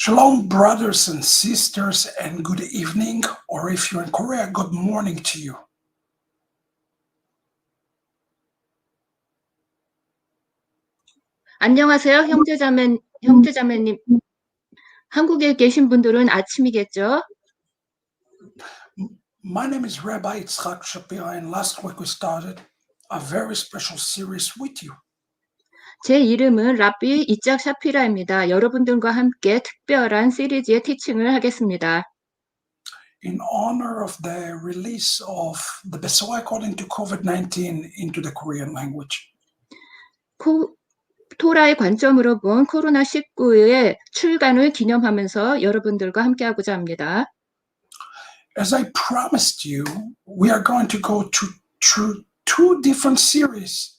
Shalom, brothers and sisters, and good evening, or if you're in Korea, good morning to you. 안녕하세요, 형제자매님. 한국에 계신 분들은 아침이겠죠? My name is Rabbi Yitzchak Shapira, and last week we started a very special series with you. 제 이름은 랍비 이짝 샤피라입니다. 여러분들과 함께 특별한 시리즈의 티칭을 하겠습니다. In honor of the release of the Besoa according to COVID-19 into the Korean language. 토라의 관점으로 본 코로나19의 출간을 기념하면서 여러분들과 함께하고자 합니다. As I promised you, we are going to go through two different series.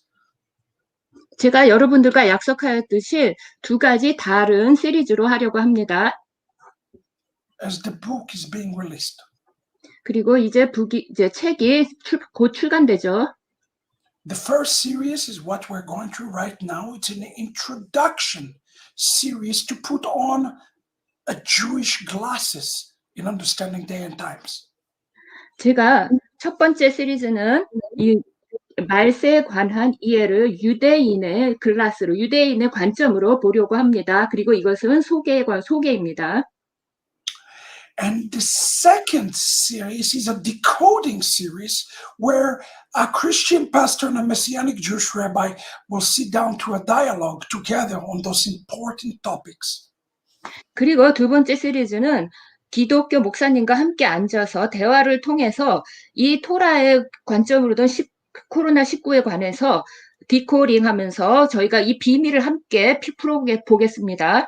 제가 여러분들과 약속하였듯이 두 가지 다른 시리즈로 하려고 합니다. As the book is being released. 그리고 이제 책이 곧 출간되죠. The first series is what we're going through right now. It's an introduction series to put on a Jewish glasses in understanding day and times. 제가 첫 번째 시리즈는 이 말세에 관한 이해를 유대인의 글라스로, 유대인의 관점으로 보려고 합니다. 그리고 이것은 소개입니다. And the second series is a decoding series where a Christian pastor and a Messianic Jewish rabbi will sit down to a dialogue together on those important topics. 그리고 두 번째 시리즈는 기독교 목사님과 함께 앉아서 대화를 통해서 이 토라의 관점으로든 코로나19에 관해서 디코딩하면서 저희가 이 비밀을 함께 풀어보겠습니다.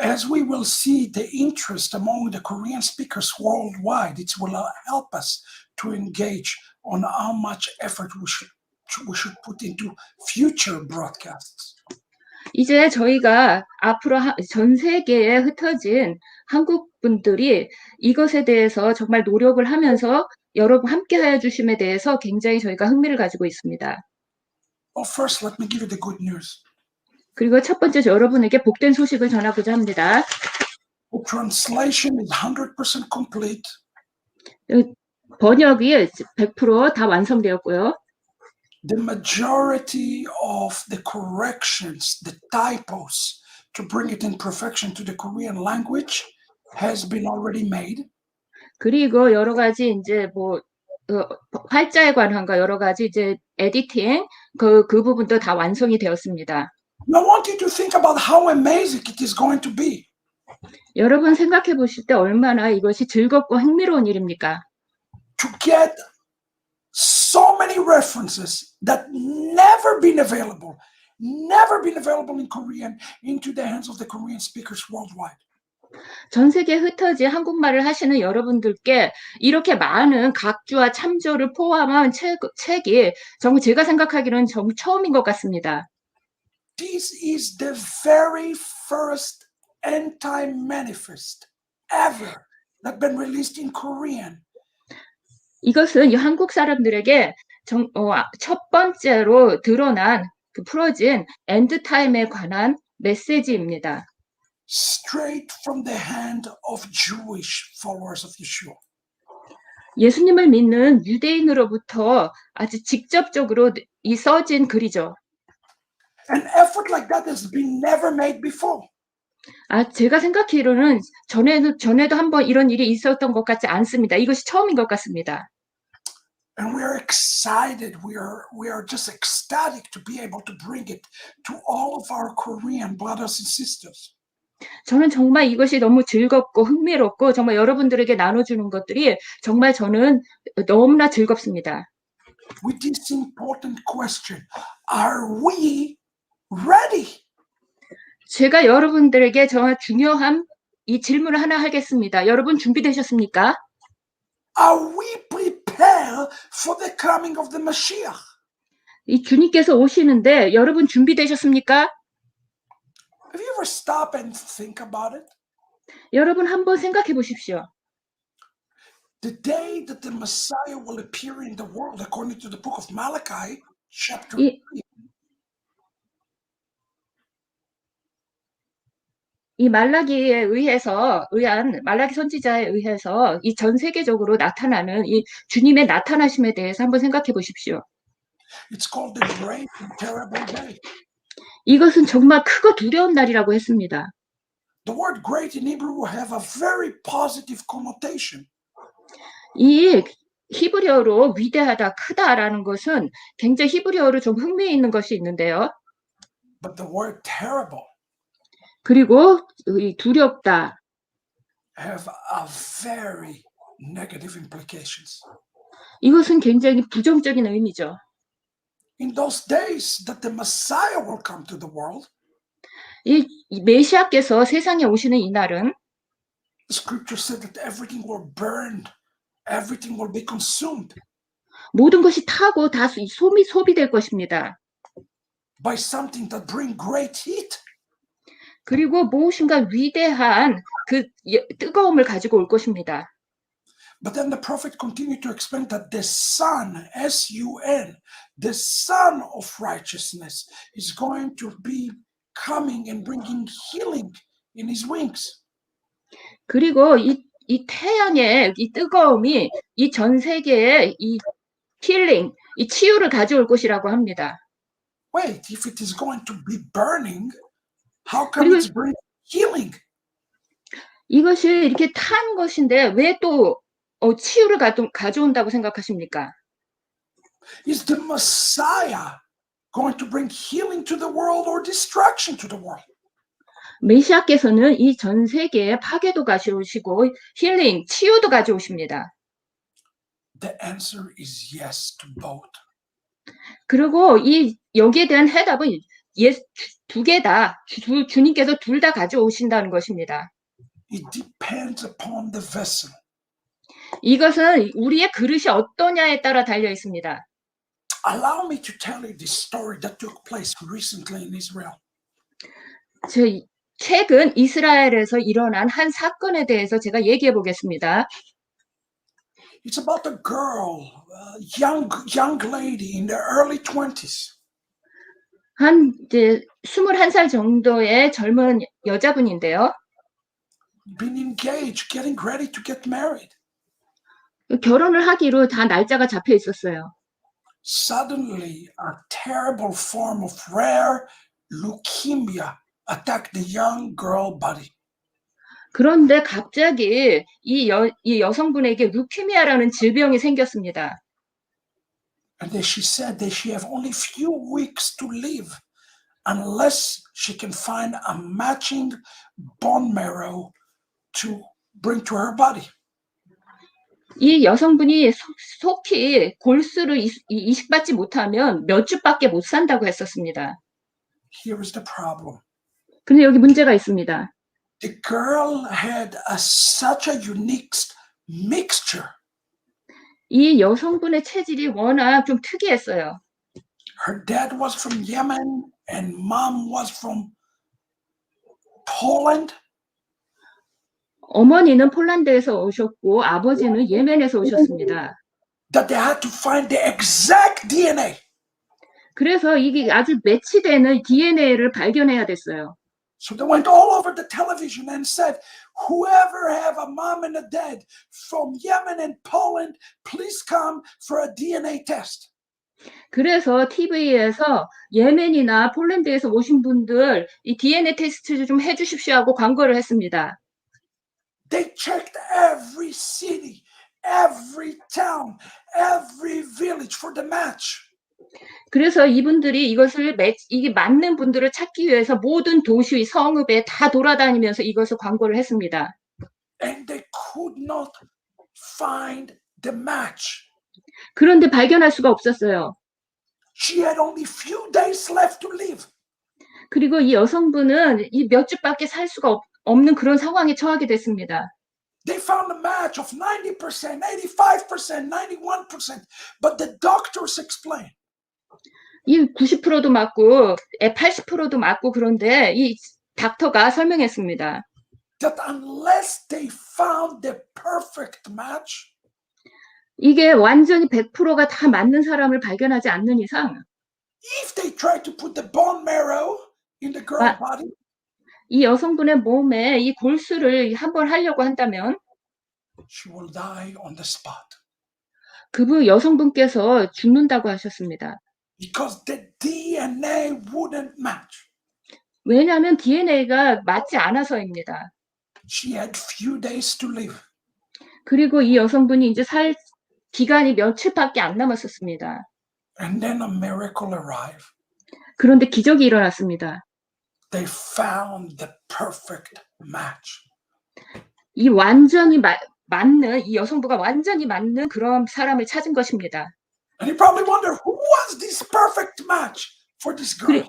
As we will see the interest among the Korean speakers worldwide, it will help us to engage on how much effort we should put into future broadcasts. 이제 저희가 앞으로 전 세계에 흩어진 한국 분들이 이것에 대해서 정말 노력을 하면서 여러분 함께하여 주심에 대해서 굉장히 저희가 흥미를 가지고 있습니다. Well, first, let me give you the good news. 그리고 첫 번째 여러분에게 복된 소식을 전하고자 합니다. The translation is 100% complete. 번역이 100% 다 완성되었고요. The majority of the corrections, the typos, to bring it in perfection to the Korean language has been already made. 그리고 여러 가지 이제 활자에 관한과 여러 가지 이제 에디팅 그 부분도 다 완성이 되었습니다. I want you to think about how amazing it is going to be. 여러분 생각해 보실 때 얼마나 이것이 즐겁고 흥미로운 일입니까? To get so many references that never been available in Korean into the hands of the Korean speakers worldwide. 전 세계에 흩어진 한국말을 하시는 여러분들께 이렇게 많은 각주와 참조를 포함한 책이 정말 제가 생각하기로는 정말 처음인 것 같습니다. This is the very first end-time manifest ever that been released in Korean. 이것은 이 한국 사람들에게 첫 번째로 드러난 풀어진 엔드타임에 관한 메시지입니다. Straight from the hand of Jewish followers of Yeshua. 예수님을 믿는 유대인으로부터 아주 직접적으로 써진 글이죠. An effort like that has been never made before. 제가 생각하기로는 전에도 한번 이런 일이 있었던 것 같지 않습니다. 이것이 처음인 것 같습니다. And we are excited. We are just ecstatic to be able to bring it to all of our Korean brothers and sisters. 저는 정말 이것이 너무 즐겁고 흥미롭고 정말 여러분들에게 나눠주는 것들이 정말 저는 너무나 즐겁습니다. With this important question, are we ready? 제가 여러분들에게 정말 중요한 이 질문을 하나 하겠습니다. 여러분 준비되셨습니까? Are we prepared for the coming of the Mashiach? 이 주님께서 오시는데 여러분 준비되셨습니까? Have you ever stop and think about it? 여러분 한번 생각해 보십시오. The day that the Messiah will appear in the world, according to the book of Malachi, chapter 3. 이 말라기에 의한 말라기 선지자에 의해서 이 전 세계적으로 나타나는 이 주님의 나타나심에 대해서 한번 생각해 보십시오. It's called the great and terrible day. 이것은 정말 크고 두려운 날이라고 했습니다. The word great in Hebrew have a very positive connotation. 이 히브리어로 위대하다, 크다라는 것은 굉장히 히브리어로 좀 흥미 있는 것이 있는데요. But the word terrible 그리고 이 두렵다, have a very negative implications. 이것은 굉장히 부정적인 의미죠. In those days that the Messiah will come to the world, 이 메시아께서 세상에 오시는 이 날은 the scripture said that everything will burn, everything will be consumed 모든 것이 타고 다 소비될 것입니다. by something that bring great heat. 그리고 무엇인가 위대한 그 뜨거움을 가지고 올 것입니다. But then the prophet continued to explain that the Son, S-U-N, the Son of righteousness, is going to be coming and bringing healing in his wings. 그리고 이 태양의 이 뜨거움이 이 전 세계에 이 힐링, 이 치유를 가져올 것이라고 합니다. Wait, if it is going to be burning, how come it's bringing healing? 이것이 이렇게 탄 것인데 왜 또 치유를 가져온다고 생각하십니까? Is the Messiah going to bring healing to the world or destruction to the world? 메시아께서는 이 전 세계에 파괴도 가져오시고 힐링, 치유도 가져오십니다. The answer is yes to both. 그리고 여기에 대한 해답은 두 개다. 주님께서 둘 다 가져오신다는 것입니다. It depends upon the vessel. 이것은 우리의 그릇이 어떠냐에 따라 달려 있습니다. Allow me to tell you this story that took place recently in Israel. 최근 이스라엘에서 일어난 한 사건에 대해서 제가 얘기해 보겠습니다. It's about a girl, a young lady in the early 20s. 한 이제 21살 정도의 젊은 여자분인데요. Been engaged, getting ready to get married. 결혼을 하기로 다 날짜가 잡혀 있었어요. Suddenly, a terrible form of rare leukemia attacked the young girl body. 그런데 갑자기 이 여성분에게 루키미아라는 질병이 생겼습니다. And then she said that she have only few weeks to live unless she can find a matching bone marrow to bring to her body. 이 여성분이 속히 골수를 이식받지 못하면 몇 주밖에 못 산다고 했었습니다. Here is the problem. 근데 여기 문제가 있습니다. The girl had such a unique mixture. 이 여성분의 체질이 워낙 좀 특이했어요. Her dad was from Yemen and mom was from Poland. 어머니는 폴란드에서 오셨고 아버지는 예멘에서 오셨습니다. That they had to find the exact DNA. 그래서 이게 아주 매치되는 DNA를 발견해야 됐어요. So they went all over the television and said, whoever have a mom and a dad from Yemen and Poland, please come for a DNA test. 그래서 TV에서 예멘이나 폴란드에서 오신 분들 이 DNA 테스트 좀 해주십시오 하고 광고를 했습니다. They checked every city, every town, every village for the match. 그래서 이분들이 이게 맞는 분들을 찾기 위해서 모든 도시, 성읍에 다 돌아다니면서 이것을 광고를 했습니다. And they could not find the match. 그런데 발견할 수가 없었어요. She had only few days left to live. 그리고 이 여성분은 이 몇 주밖에 살 수가 없는 그런 상황에 처하게 됐습니다. They found a match of 90%, 85%, 91%, but the doctors explained. 이 90%도 맞고 80%도 맞고 그런데 이 닥터가 설명했습니다. That unless they found the perfect match, 이게 완전히 100%가 다 맞는 사람을 발견하지 않는 이상 if they try to put the bone marrow in the girl body, 이 여성분의 몸에 이 골수를 한번 하려고 한다면 she will die on the spot 그분 여성분께서 죽는다고 하셨습니다. because the DNA wouldn't match. 왜냐하면 DNA가 맞지 않아서입니다. She had few days to live. 그리고 이 여성분이 이제 살 기간이 며칠밖에 안 남았었습니다. And then a miracle arrived. 그런데 기적이 일어났습니다. They found the perfect match. 이 완전히 맞는 이 여성부가 완전히 맞는 그런 사람을 찾은 것입니다. And you probably wonder, who was this perfect match for this girl?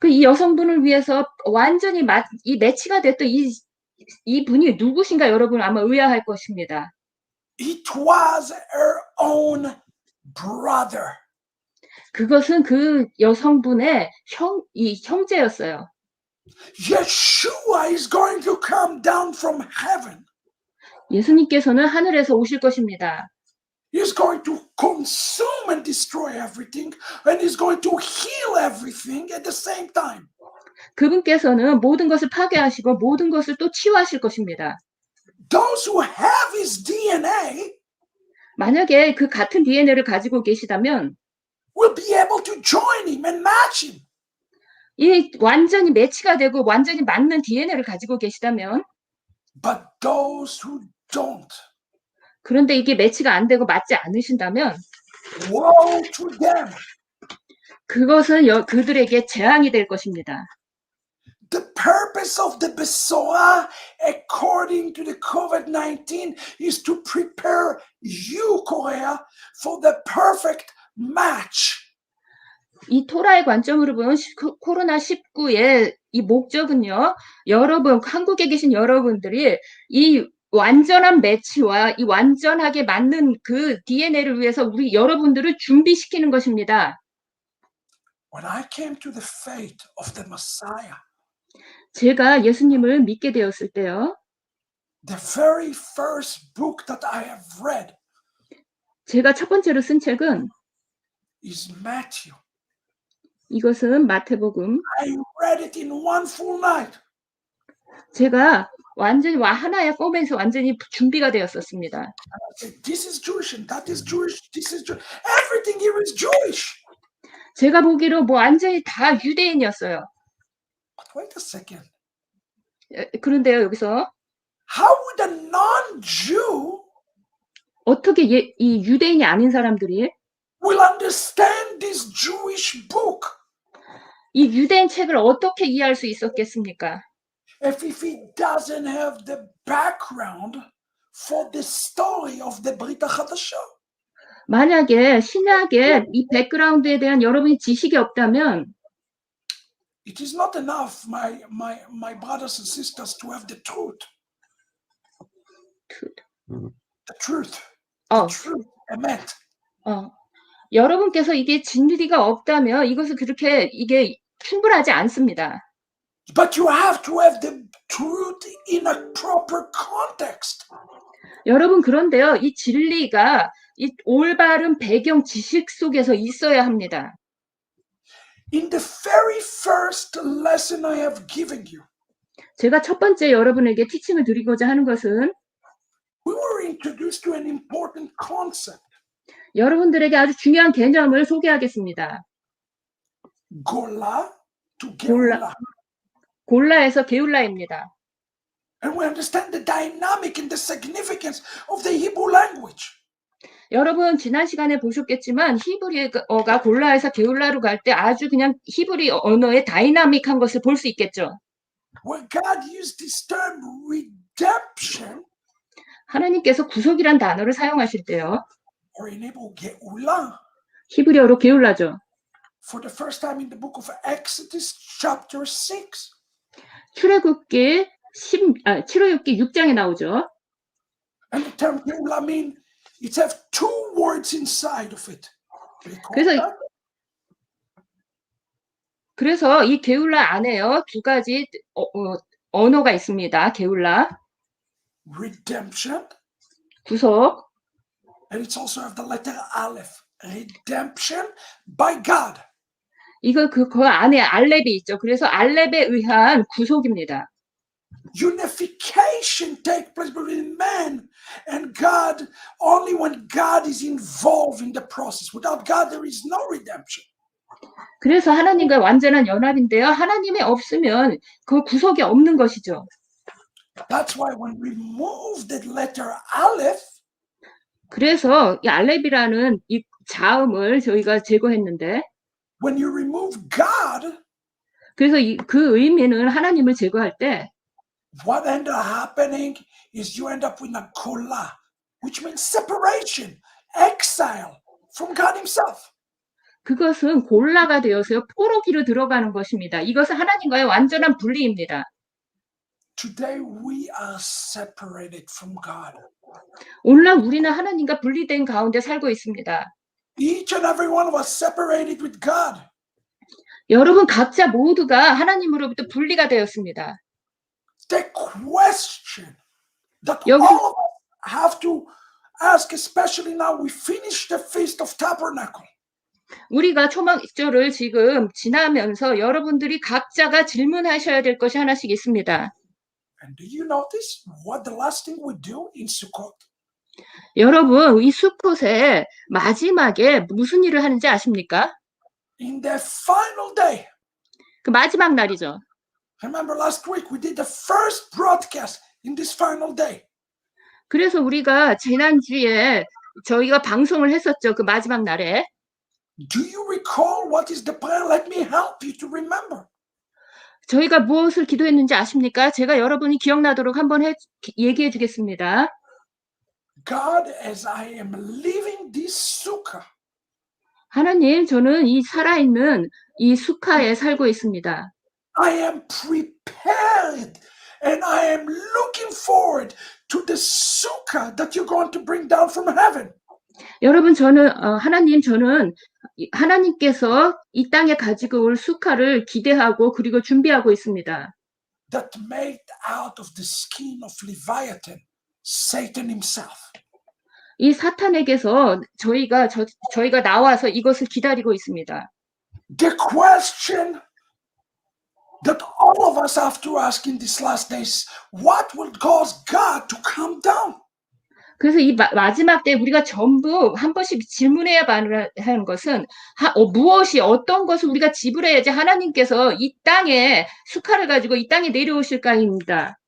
이 여성분을 위해서 완전히 이 매치가 됐던 이 분이 누구신가 여러분 아마 의아할 것입니다. It was her own brother. 그것은 그 여성분의 형제였어요. Yeshua is going to come down from heaven. 예수님께서는 하늘에서 오실 것입니다. He's going to consume and destroy everything, and he's going to heal everything at the same time. 그분께서는 모든 것을 파괴하시고 모든 것을 또 치유하실 것입니다. Those who have his DNA 만약에 그 같은 DNA를 가지고 계시다면 will be able to join him and match him. 이 완전히 매치가 되고 완전히 맞는 DNA를 가지고 계시다면 But those who don't, 그런데 이게 매치가 안 되고 맞지 않으신다면 woe to them. 그것은 그들에게 재앙이 될 것입니다. The purpose of the Besoa, according to the COVID-19, is to prepare you, Korea, for the perfect match. 이 토라의 관점으로 보면 코로나19의 이 목적은요. 여러분, 한국에 계신 여러분들이 이 완전한 매치와 이 완전하게 맞는 그 DNA를 위해서 우리 여러분들을 준비시키는 것입니다. When I came to the faith of the Messiah, 제가 예수님을 믿게 되었을 때요. the very first book that I have read 제가 첫 번째로 쓴 책은 is Matthew. 이것은 마태복음. I read it in one full night. 제가 완전히 하나의 폼에서 완전히 준비가 되었었습니다. This is Jewish and that is Jewish. This is Jewish. Everything here is Jewish. 제가 보기로 완전히 다 유대인이었어요. But wait a second. 그런데요, 여기서 How would a non-Jew 어떻게 이 유대인이 아닌 사람들이 will understand this Jewish book 이 유대인 책을 어떻게 이해할 수 있었겠습니까? if he doesn't have the background for the story of the Brit HaChadashah? 만약에 신약의 이 백그라운드에 대한 여러분이 지식이 없다면 It is not enough, my brothers and sisters, to have the truth. The truth. The truth. Emet. 여러분께서 이게 진리가 없다면 이것은 그렇게 이게 충분하지 않습니다. But you have to have the truth in a proper context. 여러분 그런데요, 이 진리가 이 올바른 배경 지식 속에서 있어야 합니다. In the very first lesson I have given you, 제가 첫 번째 여러분에게 티칭을 드리고자 하는 것은 we were introduced to an important concept. 여러분들에게 아주 중요한 개념을 소개하겠습니다. Gola to Geula. 골라에서 게울라입니다. And we understand the dynamic and the significance of the Hebrew language. 여러분 지난 시간에 보셨겠지만 히브리어가 골라에서 게울라로 갈 때 아주 그냥 히브리 언어의 다이나믹한 것을 볼 수 있겠죠. When God used this term redemption, 하나님께서 구속이란 단어를 사용하실 때요. or in Hebrew Geula, 히브리어로 게울라죠. for the first time in the book of Exodus chapter 6. 출애굽기 6장에 나오죠. And the term Geula means it has two words inside of it. 그래서 이 게울라 안에요. 두 가지 언어가 있습니다. 게울라. Redemption. 구속. And it's also have the letter Aleph. Redemption by God. 이거 그 안에 알렙이 있죠. 그래서 알렙에 의한 구속입니다. Unification takes place between man and God only when God is involved in the process. Without God, there is no redemption. 그래서 하나님과 완전한 연합인데요. 하나님이 없으면 그 구속이 없는 것이죠. That's why when we remove the letter Aleph, 그래서 이 알렙이라는 이 자음을 저희가 제거했는데, when you remove God, 그래서 그 의미는 하나님을 제거할 때 what end up happening is you end up with a kola, which means separation, exile from God himself. 그것은 골라가 되어서 포로기로 들어가는 것입니다. 이것은 하나님과의 완전한 분리입니다. Today we are separated from God. 오늘날 우리는 하나님과 분리된 가운데 살고 있습니다. Each and every one of us separated with God. 여러분 각자 모두가 하나님으로부터 분리가 되었습니다. The question that 여기- all of us have to ask, especially now we finish the Feast of Tabernacle. 우리가 초막절을 지금 지나면서 여러분들이 각자가 질문하셔야 될 것이 하나씩 있습니다. And do you notice what the last thing we do in Sukkot? 여러분 이 수컷의 마지막에 무슨 일을 하는지 아십니까? In the final day. 그 마지막 날이죠. Remember last week we did the first broadcast in this final day. 그래서 우리가 지난주에 저희가 방송을 했었죠. 그 마지막 날에. Do you recall what is the prayer? Let me help you to remember. 저희가 무엇을 기도했는지 아십니까? 제가 여러분이 기억나도록 한번 얘기해 주겠습니다. God, as I am living this sukkah, 하나님, 저는 이 살아있는 이 수카에 살고 있습니다. I am prepared and I am looking forward to the sukkah that you're going to bring down from heaven. 여러분, 저는 하나님, 저는 하나님께서 이 땅에 가지고 올 수카를 기대하고 그리고 준비하고 있습니다. That made out of the skin of Leviathan, Satan himself. 이 사탄에게서 저희가 나와서 이것을 기다리고 있습니다. The question that all of us have to ask in these last days, what will cause God to come down? 그래서 이 마지막 때 우리가 전부 한 번씩 질문해야 하는 것은 무엇이 어떤 것을 우리가 지불해야지 하나님께서 이 땅에 수카를 가지고 이 땅에 내려오실까입니다.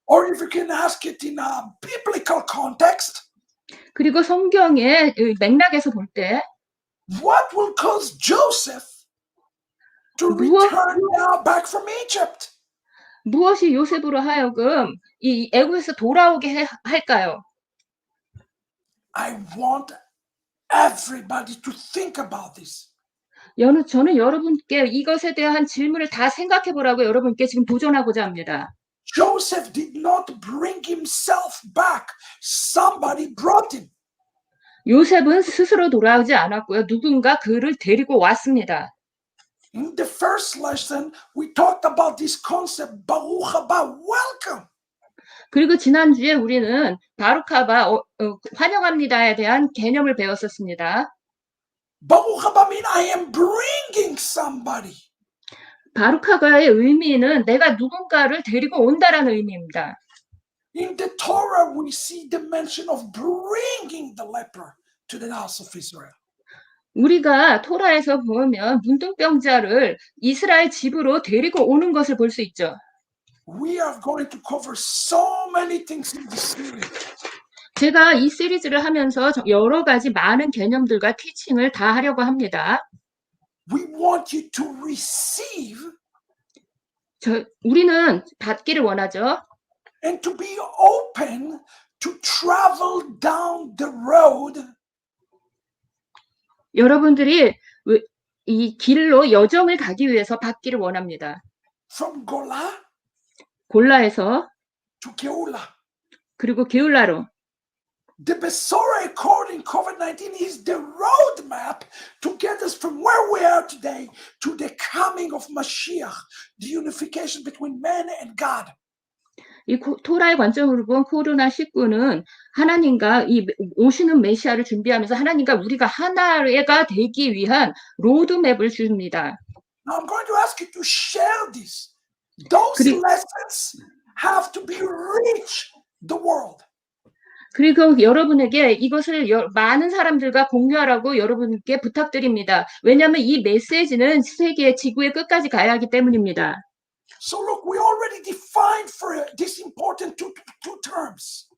Or if you can ask it in a biblical context, 그리고 성경의 맥락에서 볼 때 what will cause Joseph to return now back from Egypt? 무엇이 요셉으로 하여금 이 애굽에서 돌아오게 할까요? I want everybody to think about this. 저는 여러분께 이것에 대한 질문을 다 생각해 보라고 여러분께 지금 도전하고자 합니다. Joseph did not bring himself back. Somebody brought him. 요셉은 스스로 돌아오지 않았고요. 누군가 그를 데리고 왔습니다. In the first lesson, we talked about this concept, Baruch haba, welcome. 그리고 지난주에 우리는 바루카바 환영합니다에 대한 개념을 배웠었습니다. Baruch haba means I am bringing somebody. 바루카바의 의미는 내가 누군가를 데리고 온다라는 의미입니다. In the Torah, we see the mention of bringing the leper to the house of Israel. 우리가 토라에서 보면 문둥병자를 이스라엘 집으로 데리고 오는 것을 볼 수 있죠. We are going to cover so many things in this series. 제가 이 시리즈를 하면서 여러 가지 많은 개념들과 티칭을 다 하려고 합니다. We want you to receive 우리는 받기를 원하죠. and to be open to travel down the road. 여러분들이 이 길로 여정을 가기 위해서 받기를 원합니다. From Gola 골라에서 to Geula. 그리고 게울라로. The Besorah Accord in COVID-19 is the roadmap to get us from where we are today to the coming of Mashiach, the unification between man and God. 이 토라의 관점으로 본 코로나19는 하나님과 이 오시는 메시아를 준비하면서 하나님과 우리가 하나가 되기 위한 로드맵을 줍니다. Now I'm going to ask you to share this. Those 그리- lessons have to be reach the world. 그리고 여러분에게 이것을 많은 사람들과 공유하라고 여러분께 부탁드립니다. 왜냐하면 이 메시지는 세계 지구의 끝까지 가야 하기 때문입니다. So look, we already defined for this important two terms.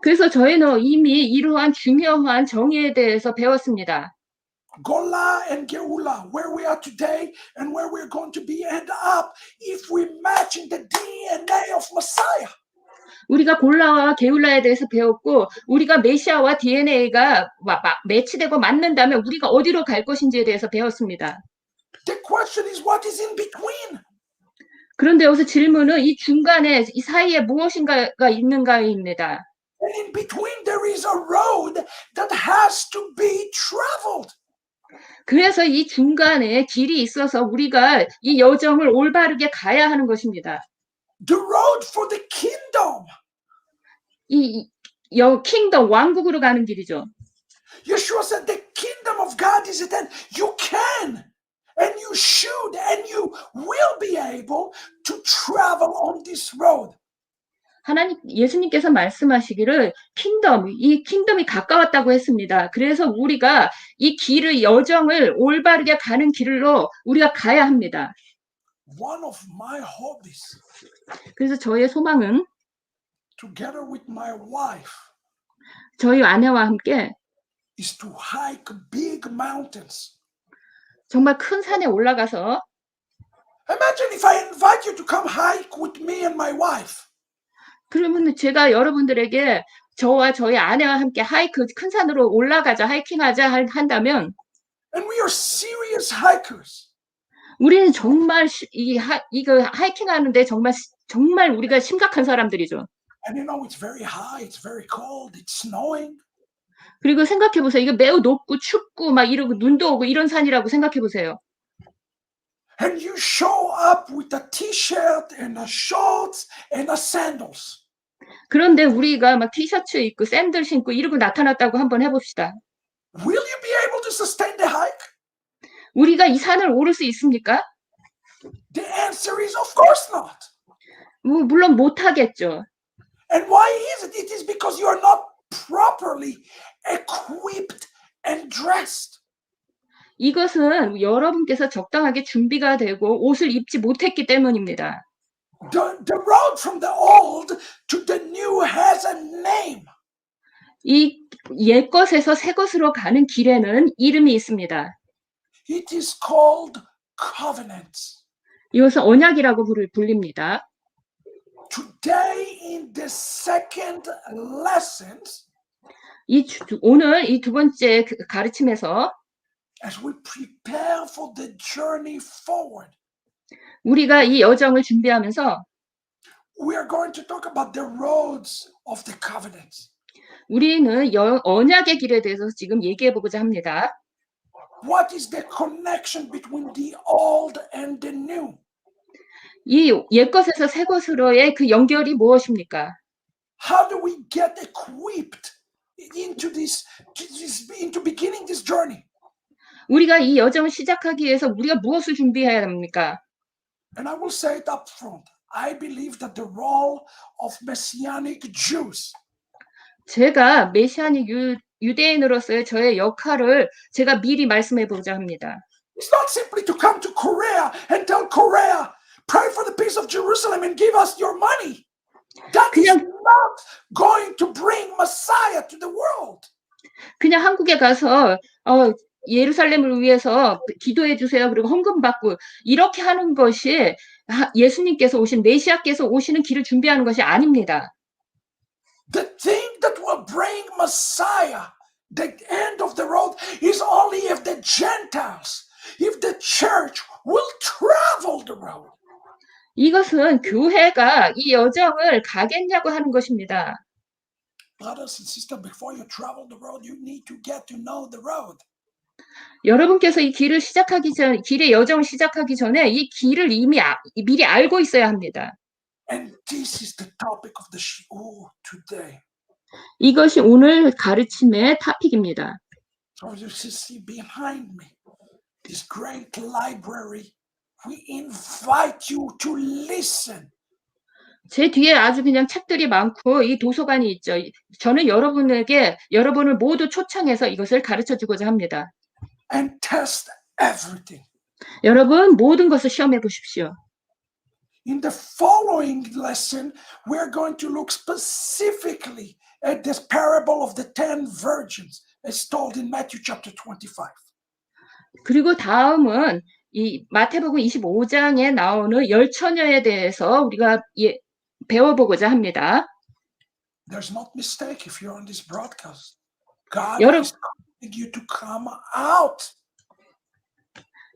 그래서 저희는 이미 이러한 중요한 정의에 대해서 배웠습니다. Gola and Geula, where we are today and where we're going to be end up if we match in the DNA of Messiah. 우리가 골라와 게울라에 대해서 배웠고 우리가 메시아와 DNA가 매치되고 맞는다면 우리가 어디로 갈 것인지에 대해서 배웠습니다. The question is what is in between? 그런데 여기서 질문은 이 중간에 이 사이에 무엇인가가 있는가입니다. And in between there is a road that has to be traveled. 그래서 이 중간에 길이 있어서 우리가 이 여정을 올바르게 가야 하는 것입니다. The road for the kingdom. 이 킹덤 왕국으로 가는 길이죠. Yeshua said the kingdom of God is that you can and you should and you will be able to travel on this road. 예수님께서 말씀하시기를 이 킹덤이 가까웠다고 했습니다. 그래서 우리가 이 길을 여정을 올바르게 가는 길로 우리가 가야 합니다. One of my hobbies, 그래서 저의 소망은 together with my wife, 저희 아내와 함께 is to hike big mountains. 정말 큰 산에 올라가서 Imagine if I invite you to come hike with me and my wife. 그러면 제가 여러분들에게 저와 저희 아내와 함께 큰 산으로 올라가자, 하이킹하자 한다면 And we are serious hikers. 우리는 정말 이거 하이킹하는데 정말 우리가 심각한 사람들이죠. And you know, it's very high, it's very cold, it's snowing. 그리고 생각해 보세요. 이거 매우 높고 춥고 막 이러고 눈도 오고 이런 산이라고 생각해 보세요. And you show up with a t-shirt and a shorts and a sandals. 그런데 우리가 막 티셔츠 입고 샌들 신고 이러고 나타났다고 한번 해봅시다. Will you be able to sustain the hike? 우리가 이 산을 오를 수 있습니까? The answer is of course not. 물론 못하겠죠. And why is it? It is because you are not properly equipped and dressed. 이것은 여러분께서 적당하게 준비가 되고 옷을 입지 못했기 때문입니다. The road from the old to the new has a name. 이 옛 것에서 새 것으로 가는 길에는 이름이 있습니다. It is called covenants. 이것은 언약이라고 불립니다. Today in the second lessons, 오늘 이 두 번째 가르침에서 as we prepare for the journey forward, 우리가 이 여정을 준비하면서 we are going to talk about the roads of the covenants. 우리는 언약의 길에 대해서 지금 얘기해 보고자 합니다. What is the connection between the old and the new? 이 옛 것에서 새 것으로의 그 연결이 무엇입니까? How do we get equipped into into beginning this journey? 우리가 이 여정을 시작하기 위해서 우리가 무엇을 준비해야 합니까? And I will say it up front. I believe that the role of Messianic Jews 제가 메시아닉 유대인으로서의 저의 역할을 제가 미리 말씀해 보고자 합니다. is not simply to come to Korea and tell Korea, pray for the peace of Jerusalem and give us your money. That is not going to bring Messiah to the world. 그냥 한국에 가서 예루살렘을 위해서 기도해 주세요. 그리고 헌금 받고 이렇게 하는 것이 예수님께서 메시아께서 오시는 길을 준비하는 것이 아닙니다. The thing that will bring Messiah, the end of the road, is only if the Gentiles, if the church will travel the road. 이것은 교회가 이 여정을 가겠냐고 하는 것입니다. Brothers and sisters, before you travel the road, you need to get to know the road. 여러분께서 이 길을 길의 여정을 시작하기 전에 이 길을 이미 미리 알고 있어야 합니다. And this is the topic of the shiur today. 이것이 오늘 가르침의 토픽입니다. So you see behind me this great library we invite you to listen. 제 뒤에 아주 그냥 책들이 많고 이 도서관이 있죠. 저는 여러분을 모두 초청해서 이것을 가르쳐 주고자 합니다. And test everything. 여러분 모든 것을 시험해 보십시오. In the following lesson, we're going to look specifically at this parable of the 10 virgins as told in Matthew chapter 25. 그리고 다음은 이 마태복음 25장에 나오는 열 처녀에 대해서 우리가 배워보고자 합니다. There's no mistake if you're on this broadcast. God 여러분- is calling you to come out.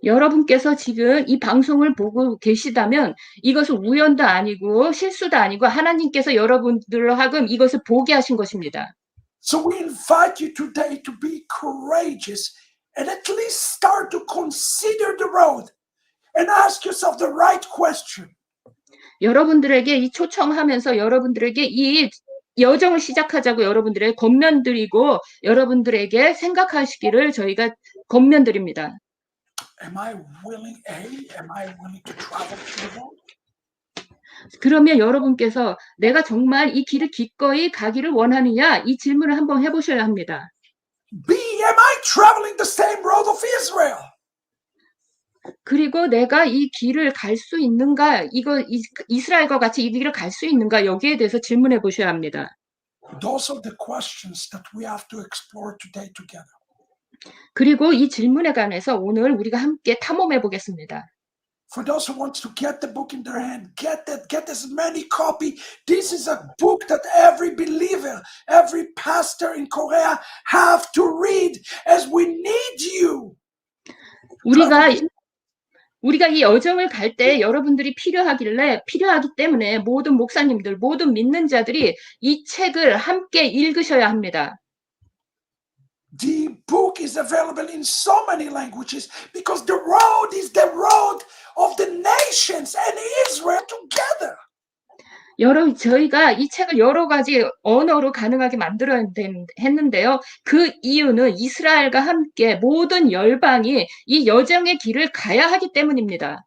여러분께서 지금 이 방송을 보고 계시다면 이것은 우연도 아니고 실수도 아니고 하나님께서 여러분들로 하금 이것을 보게 하신 것입니다. So we invite you today to be courageous and at least start to consider the road and ask yourself the right question. 여러분들에게 이 초청하면서 여러분들에게 이 여정을 시작하자고 여러분들에게 권면드리고 여러분들에게 생각하시기를 저희가 권면드립니다. Am I willing to travel to the road? 그러면 여러분께서 내가 정말 이 길을 기꺼이 가기를 원하느냐 이 질문을 한번 해보셔야 합니다. B, am I traveling the same road of Israel? 그리고 내가 이 길을 갈 수 있는가 이스라엘과 같이 이 길을 갈 수 있는가 여기에 대해서 질문해 보셔야 합니다. Those are the questions that we have to explore today together. 그리고 이 질문에 관해서 오늘 우리가 함께 탐험해 보겠습니다. For those who want to get the book in their hand, get as many copy. This is a book that every believer, every pastor in Korea have to read as we need you. 우리가 이 여정을 갈 때 여러분들이 필요하기 때문에 모든 목사님들, 모든 믿는 자들이 이 책을 함께 읽으셔야 합니다. The book is available in so many languages because the road is the road of the nations and Israel together. 저희가 이 책을 여러 가지 언어로 가능하게 만들어야 했는데요. 그 이유는 이스라엘과 함께 모든 열방이 이 여정의 길을 가야 하기 때문입니다.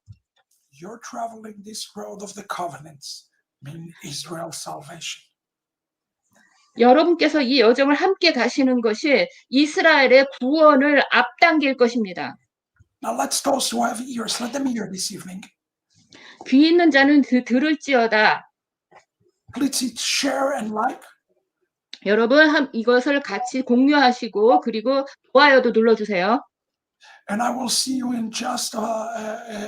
You're traveling this road of the covenants, meaning Israel's salvation. 여러분께서 이 여정을 함께 가시는 것이 이스라엘의 구원을 앞당길 것입니다. Now let's those who have ears, let them hear this evening. 귀 있는 자는 들을지어다. Please share and like. 여러분 이것을 같이 공유하시고 그리고 좋아요도 눌러주세요. And I will see you in just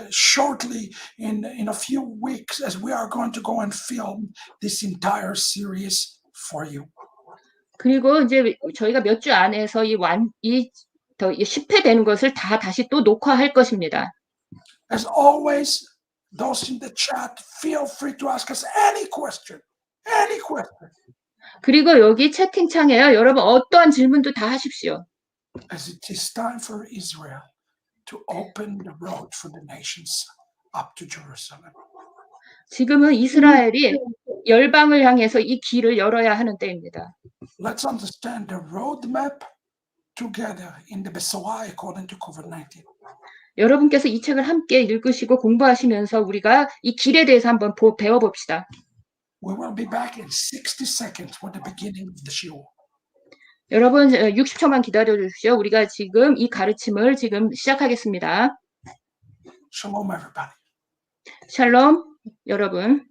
shortly in a few weeks as we are going to go and film this entire series for you. 그리고 이제 저희가 몇 주 안에서 10회 되는 것을 다시 또 녹화할 것입니다. As always, those in the chat, feel free to ask us any question. Any question. 그리고 여기 채팅창에요. 여러분 어떠한 질문도 다 하십시오. As it is time for Israel to open the road for the nations up to Jerusalem. 지금은 이스라엘이 열방을 향해서 이 길을 열어야 하는 때입니다. Let's understand the roadmap together in the Besoa according to COVID-19. 여러분께서 이 책을 함께 읽으시고 공부하시면서 우리가 이 길에 대해서 한번 배워봅시다. We will be back in 60 seconds for the beginning of the shiur. 여러분 60초만 기다려 주십시오. 우리가 지금 이 가르침을 지금 시작하겠습니다. Shalom, everybody. 샬롬 여러분.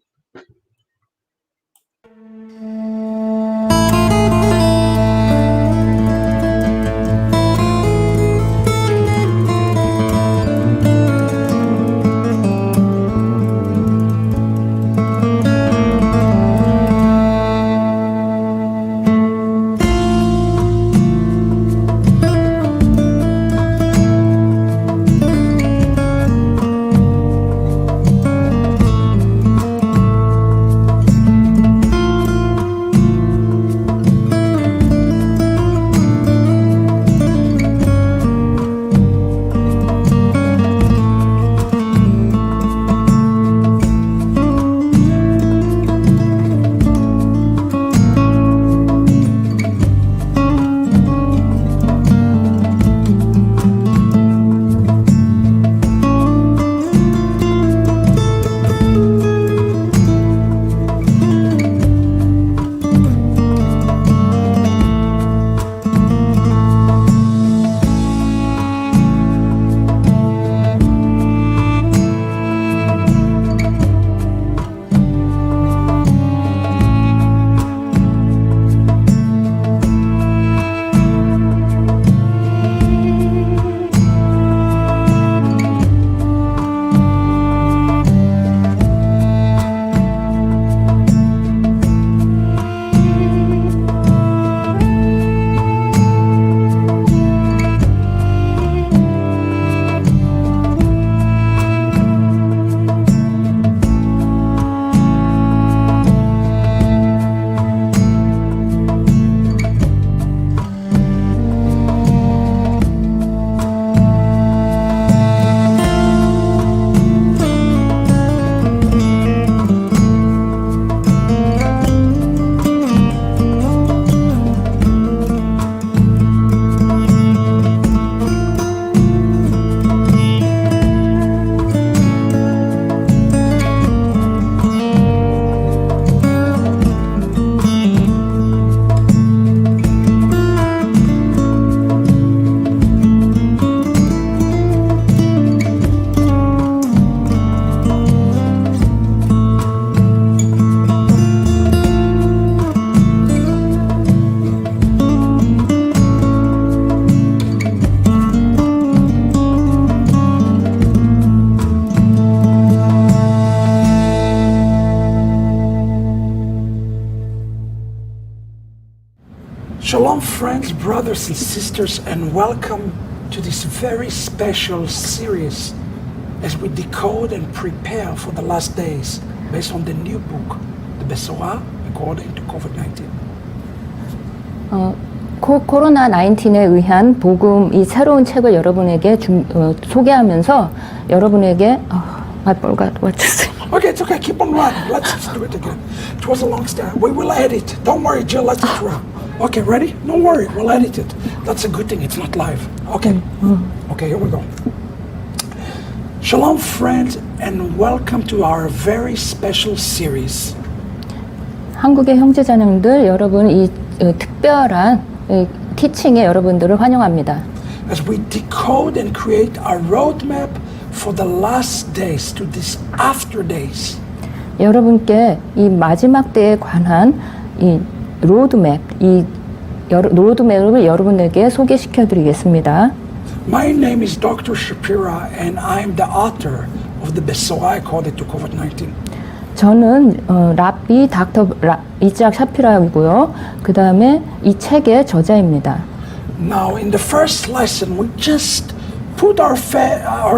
Shalom, friends, brothers, and sisters, and welcome to this very special series as we decode and prepare for the last days based on the new book, the Besorah according to COVID-19. 코로나 19에 의한 복음 이 새로운 책을 여러분에게 소개하면서 여러분에게 I forgot what to say. Okay, it's okay. Keep on running. Let's just do it again. It was a long start. We will edit. Don't worry, Jill. Let's just run. Okay, ready? Don't worry. We'll edit it. That's a good thing. It's not live. Okay. Okay, here we go. Shalom, friends, and welcome to our very special series. 한국의 형제자매님들 여러분 이 특별한 티칭에 여러분들을 환영합니다. As we decode and create a roadmap for the last days to these after days. 여러분께 이 마지막 때에 관한 이 로드맵을 여러분에게 소개시켜 드리겠습니다. My name is Dr. Shapira and I'm the author of the Besorah according to COVID-19. 저는 랍비 닥터 이작 샤피라이고요. 그 다음에 이 책의 저자입니다. Now, in the first lesson, we just put our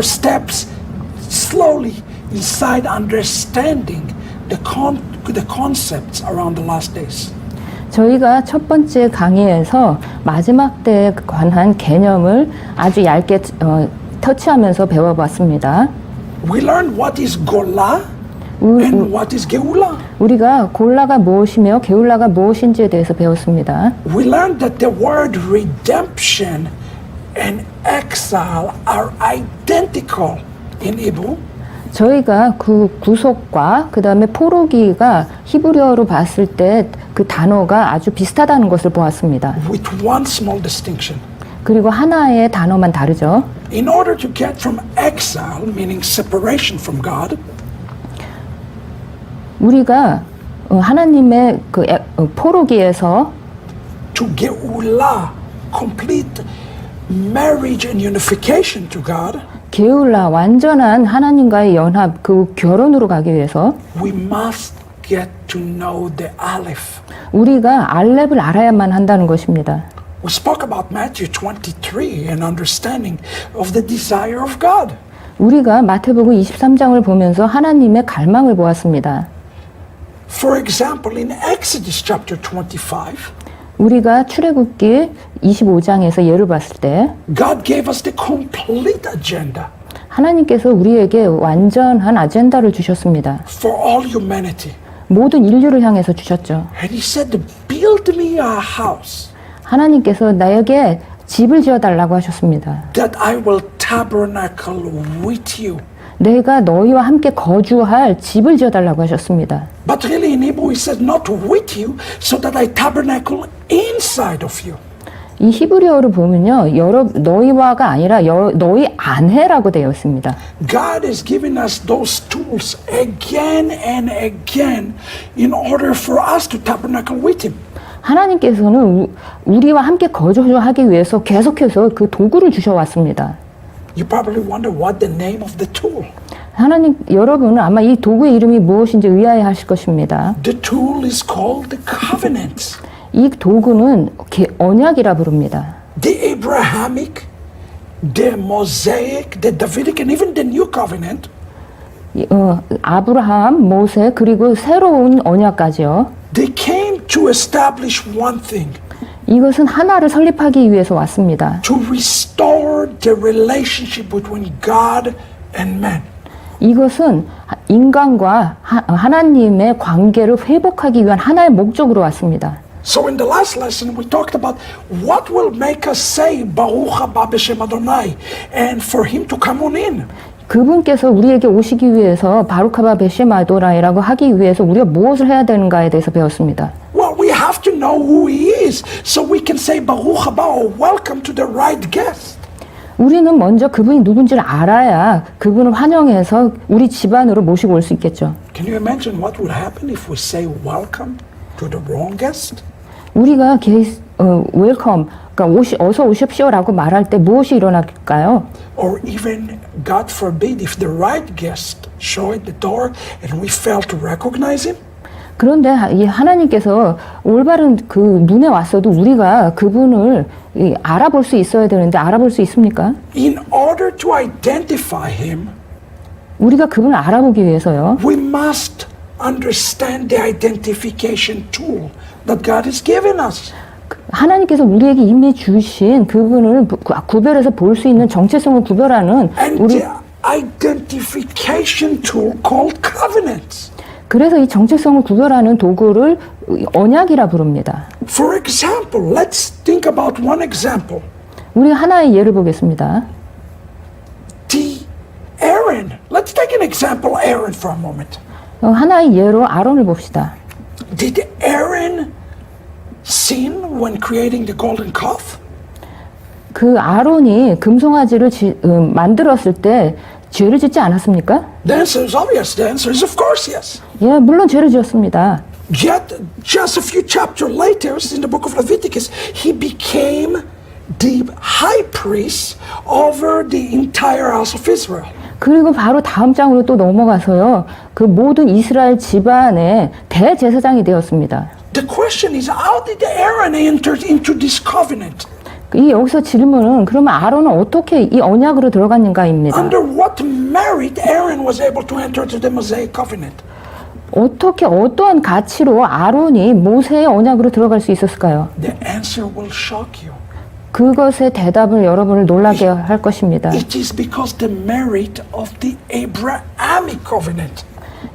steps slowly inside understanding the concepts around the last days. 저희가 첫 번째 강의에서 마지막 때에 관한 개념을 아주 얇게 터치하면서 배워봤습니다. We learned what is Gola and what is Geula. 우리가 골라가 무엇이며 게울라가 무엇인지에 대해서 배웠습니다. We learned that the word redemption and exile are identical in Hebrew. 저희가 그 구속과 그 다음에 포로기가 히브리어로 봤을 때 그 단어가 아주 비슷하다는 것을 보았습니다. With one small distinction. 그리고 하나의 단어만 다르죠. In order to get from exile, meaning separation from God, 우리가 하나님의 그 포로기에서 to Geula, complete marriage and unification to God, 게울라 완전한 하나님과의 연합 그 결혼으로 가기 위해서 we must get to know the Aleph. 우리가 알렙을 알아야만 한다는 것입니다. We spoke about Matthew 23 and understanding of the desire of God. 우리가 마태복음 23장을 보면서 하나님의 갈망을 보았습니다. For example, in Exodus chapter 25, 우리가 출애굽기 25장에서 예를 봤을 때 God gave us the complete agenda 하나님께서 우리에게 완전한 아젠다를 주셨습니다. for all humanity. 모든 인류를 향해서 주셨죠. And he said, build me a house 하나님께서 나에게 집을 지어달라고 하셨습니다. that I will tabernacle with you. 내가 너희와 함께 거주할 집을 지어달라고 하셨습니다. But really in Hebrew he said not with you so that I tabernacle inside of you. 이 히브리어를 보면요, 너희와가 아니라 너희 안에라고 되어 있습니다. God has given us those tools again and again in order for us to tabernacle with him. 하나님께서는 우리와 함께 거주하기 위해서 계속해서 그 도구를 주셔왔습니다. You probably wonder what the name of the tool. 여러분은 아마 이 도구의 이름이 무엇인지 의아해하실 것입니다. The tool is called the covenant. 이 도구는 언약이라 부릅니다. The Abrahamic, the Mosaic, the Davidic, and even the New Covenant. 아브라함, 모세 그리고 새로운 언약까지요. They came to establish one thing. 이것은 하나를 설립하기 위해서 왔습니다. To restore the relationship between God and man. 이것은 인간과 하나님의 관계를 회복하기 위한 하나의 목적으로 왔습니다. So in the last lesson we talked about what will make us say Baruch haba b'shem Adonai and for him to come on in. 그분께서 우리에게 오시기 위해서 바루카바 베셈 아도라이라고 하기 위해서 우리가 무엇을 해야 되는가에 대해서 배웠습니다. Well, we have to know who he is so we can say Baruch haba or welcome to the right guest. 우리는 먼저 그분이 누군지를 알아야 그분을 환영해서 우리 집안으로 모시고 올 수 있겠죠. Can you imagine what would happen if we say welcome to the wrong guest? 우리가 웰컴, 그러니까 어서 오십시오라고 말할 때 무엇이 일어날까요? Or even, God forbid, if the right guest showed the door and we failed to recognize him? 그런데 이 하나님께서 올바른 그 눈에 왔어도 우리가 그분을 알아볼 수 있어야 되는데 알아볼 수 있습니까? In order to identify him, 우리가 그분을 알아보기 위해서요. we must understand the identification tool that God has given us. 하나님께서 우리에게 이미 주신 그분을 구별해서 볼 수 있는 정체성을 구별하는 And 우리 the identification tool called covenants. 그래서 이 정체성을 구별하는 도구를 언약이라 부릅니다. For example, let's think about one example. 우리가 하나의 예를 보겠습니다. Aaron. Let's take an example, Aaron, for a moment. 하나의 예로 아론을 봅시다. Did Aaron sin when creating the golden calf? 그 아론이 금송아지를 만들었을 때 죄를 짓지 않았습니까? The answer is obvious. The answer is of course yes. 예, 물론 죄를 지었습니다. Yet, just a few chapters later, in the book of Leviticus, he became the high priest over the entire house of Israel. 그리고 바로 다음 장으로 또 넘어가서요. 그 모든 이스라엘 집안의 대제사장이 되었습니다. The question is, how did Aaron enter into this covenant? 이 여기서 질문은 그러면 아론은 어떻게 이 언약으로 들어갔는가입니다. Under what merit Aaron was able to enter into the Mosaic covenant? 어떻게 어떠한 가치로 아론이 모세의 언약으로 들어갈 수 있었을까요? The answer will shock you. 그것의 대답을 여러분을 놀라게 할 것입니다. It is because the merit of the Abrahamic covenant.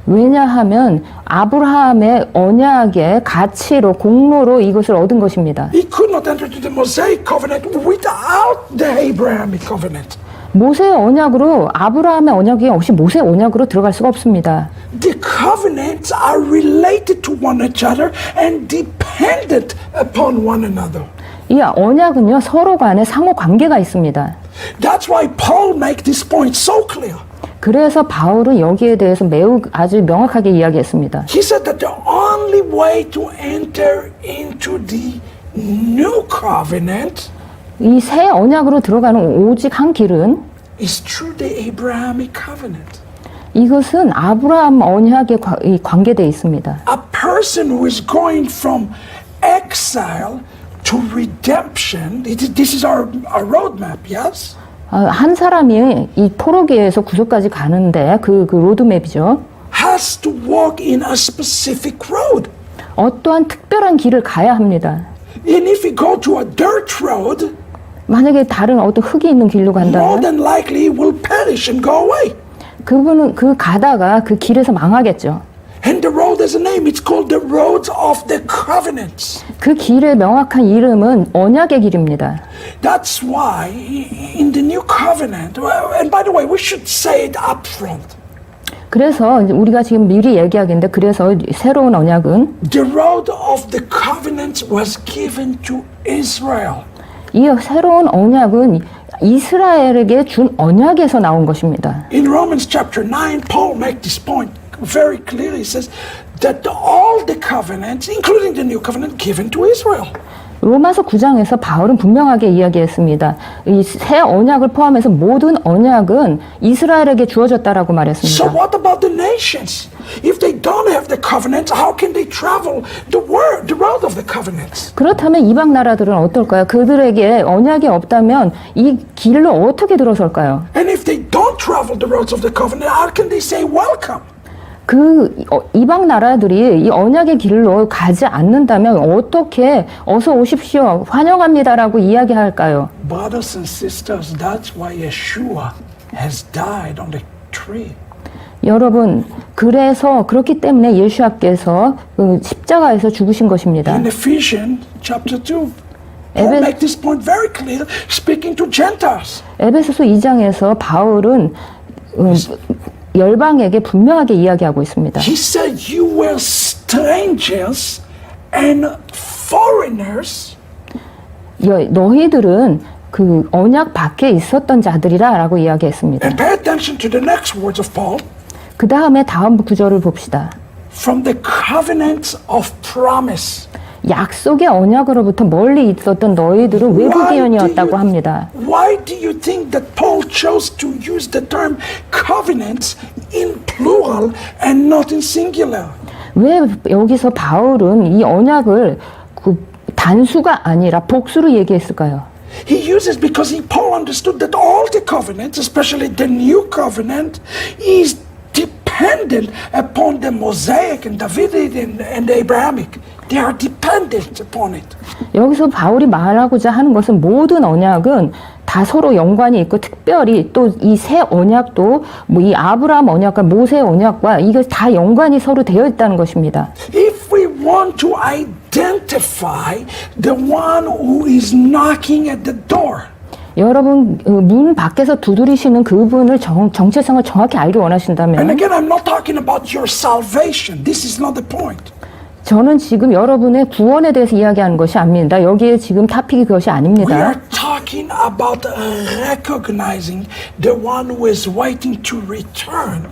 왜냐하면 아브라함의 언약의 가치로 공로로 이것을 얻은 것입니다. He could not enter into the Mosaic covenant without the Abrahamic covenant. 모세의 언약으로 아브라함의 언약이 없이 모세의 언약으로 들어갈 수가 없습니다. The covenants are related to one another and dependent upon one another. 이 언약은요 서로 간에 상호 관계가 있습니다. That's why Paul makes this point so clear. 그래서 바울은 여기에 대해서 매우 아주 명확하게 이야기했습니다. He said that the only way to enter into the new covenant 이 새 언약으로 들어가는 오직 한 길은 is through the Abrahamic covenant. 이것은 아브라함 언약에 관계되어 있습니다. A person who is going from exile to redemption, this is our roadmap, yes? 한 사람이 이 포로기에서 구속까지 가는데 그 로드맵이죠. Has to walk in a specific road. 어떠한 특별한 길을 가야 합니다. And if we go to a dirt road, 만약에 다른 어떤 흙이 있는 길로 more 간다면 than likely it will perish and go away. 그분은 그 가다가 그 길에서 망하겠죠. And the road has a name. It's called the road of the covenants. 그 길의 명확한 이름은 언약의 길입니다. That's why in the new covenant, and by the way, we should say it up front. 그래서 이제 우리가 지금 미리 얘기하겠는데 그래서 새로운 언약은 The road of the covenants was given to Israel. 이 새로운 언약은 이스라엘에게 준 언약에서 나온 것입니다. In Romans chapter 9, Paul makes this point very clearly. He says that all the covenants, including the new covenant, given to Israel. 로마서 9장에서 바울은 분명하게 이야기했습니다. 이 새 언약을 포함해서 모든 언약은 이스라엘에게 주어졌다라고 So 말했습니다. what about the nations? If they don't have the covenants, how can they travel the road of the covenants? 그렇다면 이방 나라들은 어떨까요? 그들에게 언약이 없다면 이 길로 어떻게 들어설까요? And if they don't travel the roads of the covenant, how can they say welcome? 그 이방 나라들이 이 언약의 길로 가지 않는다면 어떻게 어서 오십시오, 환영합니다라고 이야기할까요? Brothers and sisters, that's why Yeshua has died on the tree. 여러분, 그래서 그렇기 때문에 예수님께서 그 십자가에서 죽으신 것입니다. In Ephesians chapter 2, Paul makes this point very clear, speaking to Gentiles. 에베소서 2장에서 바울은 열방에게 분명하게 이야기하고 있습니다. He said, you were strangers and foreigners. 너희들은 그 언약 밖에 있었던 자들이라라고 이야기했습니다. And pay attention to the next words of Paul. 그 다음에 다음 구절을 봅시다. From the covenants of promise. 약속의 언약으로부터 멀리 있었던 너희들은 외국인이었다고 합니다. Why do you think that Paul chose to use the term covenants in plural and not in singular? 왜 여기서 바울은 이 언약을 그 단수가 아니라 복수로 얘기했을까요? He uses because Paul understood that all the covenants, especially the new covenant, is dependent upon the Mosaic and Davidic and the Abrahamic. They are dependent upon it. 여기서 바울이 말하고자 하는 것은 모든 언약은 다 서로 연관이 있고 특별히 또 이 새 언약도 뭐 이 아브라함 언약과 모세 언약과 이거 다 연관이 서로 되어 있다는 것입니다. If we want to identify the one who is knocking at the door, 여러분 문 밖에서 두드리시는 그분을 정체성을 정확히 알기 and 원하신다면 again, I'm not talking about your salvation. This is not the point. 저는 지금 여러분의 구원에 대해서 이야기하는 것이 아닙니다. 여기에 지금 토픽이 그것이 We 아닙니다. are talking about recognizing the one who is waiting to return.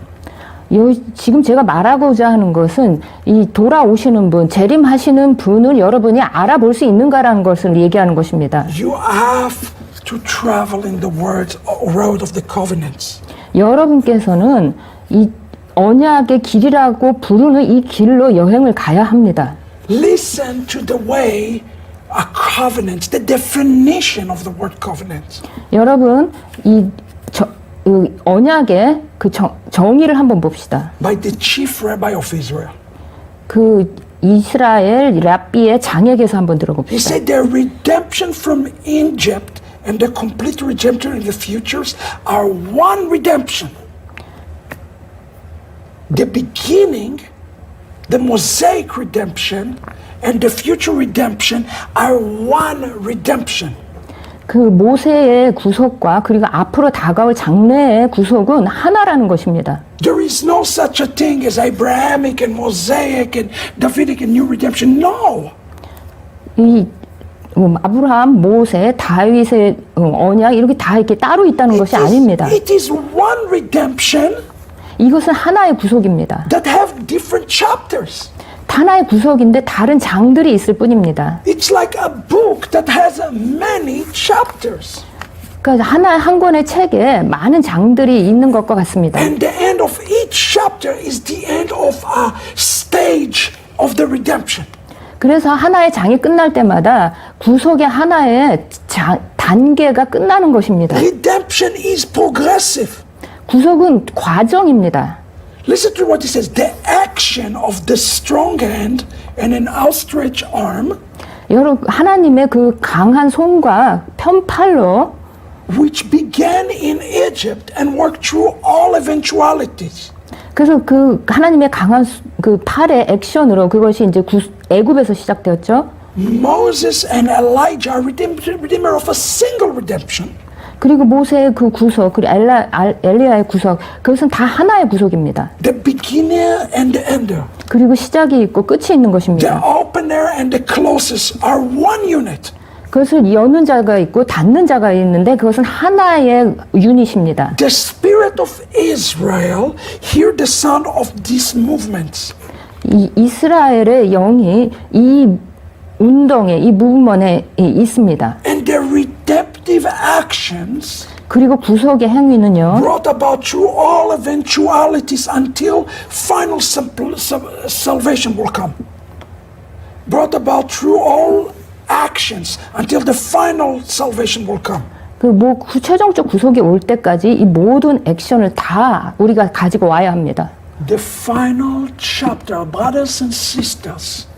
지금 제가 말하고자 하는 것은 이 돌아오시는 분, 재림하시는 분을 여러분이 알아볼 수 있는가라는 것을 얘기하는 것입니다. You have to travel in the road of the covenants. 여러분께서는 이 언약의 길이라고 부르는 이 길로 여행을 가야 합니다. Listen to the way a covenant, the definition of the word covenant. 여러분 이 언약의 그 정의를 한번 봅시다. By the chief rabbi of Israel. 그 이스라엘 랍비의 장에게서 한번 He 들어봅시다. said the redemption from Egypt and the complete redemption in the futures are one redemption. The beginning, the Mosaic redemption, and the future redemption are one redemption. 그 모세의 구속과 그리고 앞으로 다가올 장래의 구속은 하나라는 것입니다. There is no such a thing as Abrahamic and Mosaic and Davidic and new redemption. No. 이 아브라함, 모세, 다윗의 언약 이렇게 다 이렇게 따로 있다는 것이 아닙니다. It is one redemption 이것은 하나의 구속입니다. that have different chapters. 하나의 구속인데 다른 장들이 있을 뿐입니다. It's like a book that has many chapters. 그러니까 한 권의 책에 많은 장들이 있는 것과 같습니다. And the end of each chapter is the end of a stage of the redemption. 그래서 하나의 장이 끝날 때마다 구속의 하나의 단계가 끝나는 것입니다. Redemption is progressive. 구속은 과정입니다. Listen to what he says. The action of the strong hand and an outstretched arm, 여러분 하나님의 그 강한 손과 편팔로 which began in Egypt and worked through all eventualities. 그래서 그 하나님의 강한 그 팔의 액션으로 그것이 이제 애굽에서 시작되었죠. Moses and Elijah are redeemer of a single redemption. 그리고 모세의 그 구속, 그리고 엘리야의 구속, 그것은 다 하나의 구속입니다. The beginner and the ender. 그리고 시작이 있고 끝이 있는 The 것입니다. opener and the closest are one unit. 그것을 여는 자가 있고 닫는 자가 있는데 그것은 하나의 유닛입니다. The spirit of Israel hear the sound of these movements. 이 이스라엘의 영이 이 운동에, 이 무브먼에 있습니다. And the redemptive actions 그리고 구속의 행위는요. brought about through all eventualities until final salvation will come. Brought about through all actions until the final salvation will come. 그 최종적 구속이 올 때까지 이 모든 액션을 다 우리가 가지고 와야 합니다. The final chapter, brothers and sisters,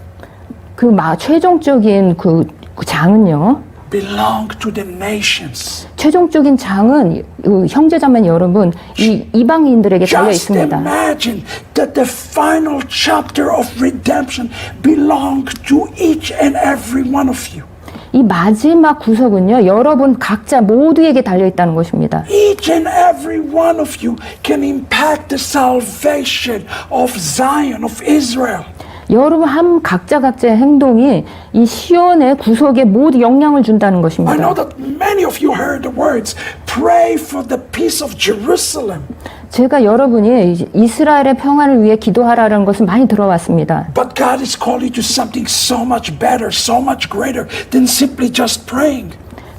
그 최종적인 그 장은요. belong to the nations. 최종적인 장은 형제자매 여러분 이 이방인들에게 달려 Just 있습니다. imagine that the final chapter of redemption belongs to each and every one of you. 이 마지막 구속은요. 여러분 각자 모두에게 달려 있다는 것입니다. Each and every one of you can impact the salvation of Zion, of Israel. 여러분 각자의 행동이 이 시온의 구속에 모두 영향을 준다는 I 것입니다. know that many of you heard the words, pray for the peace of Jerusalem. 제가 여러분이 이스라엘의 평화를 위해 기도하라는 것을 많이 들어왔습니다. But God is calling you to something so much better, so much greater than simply just praying.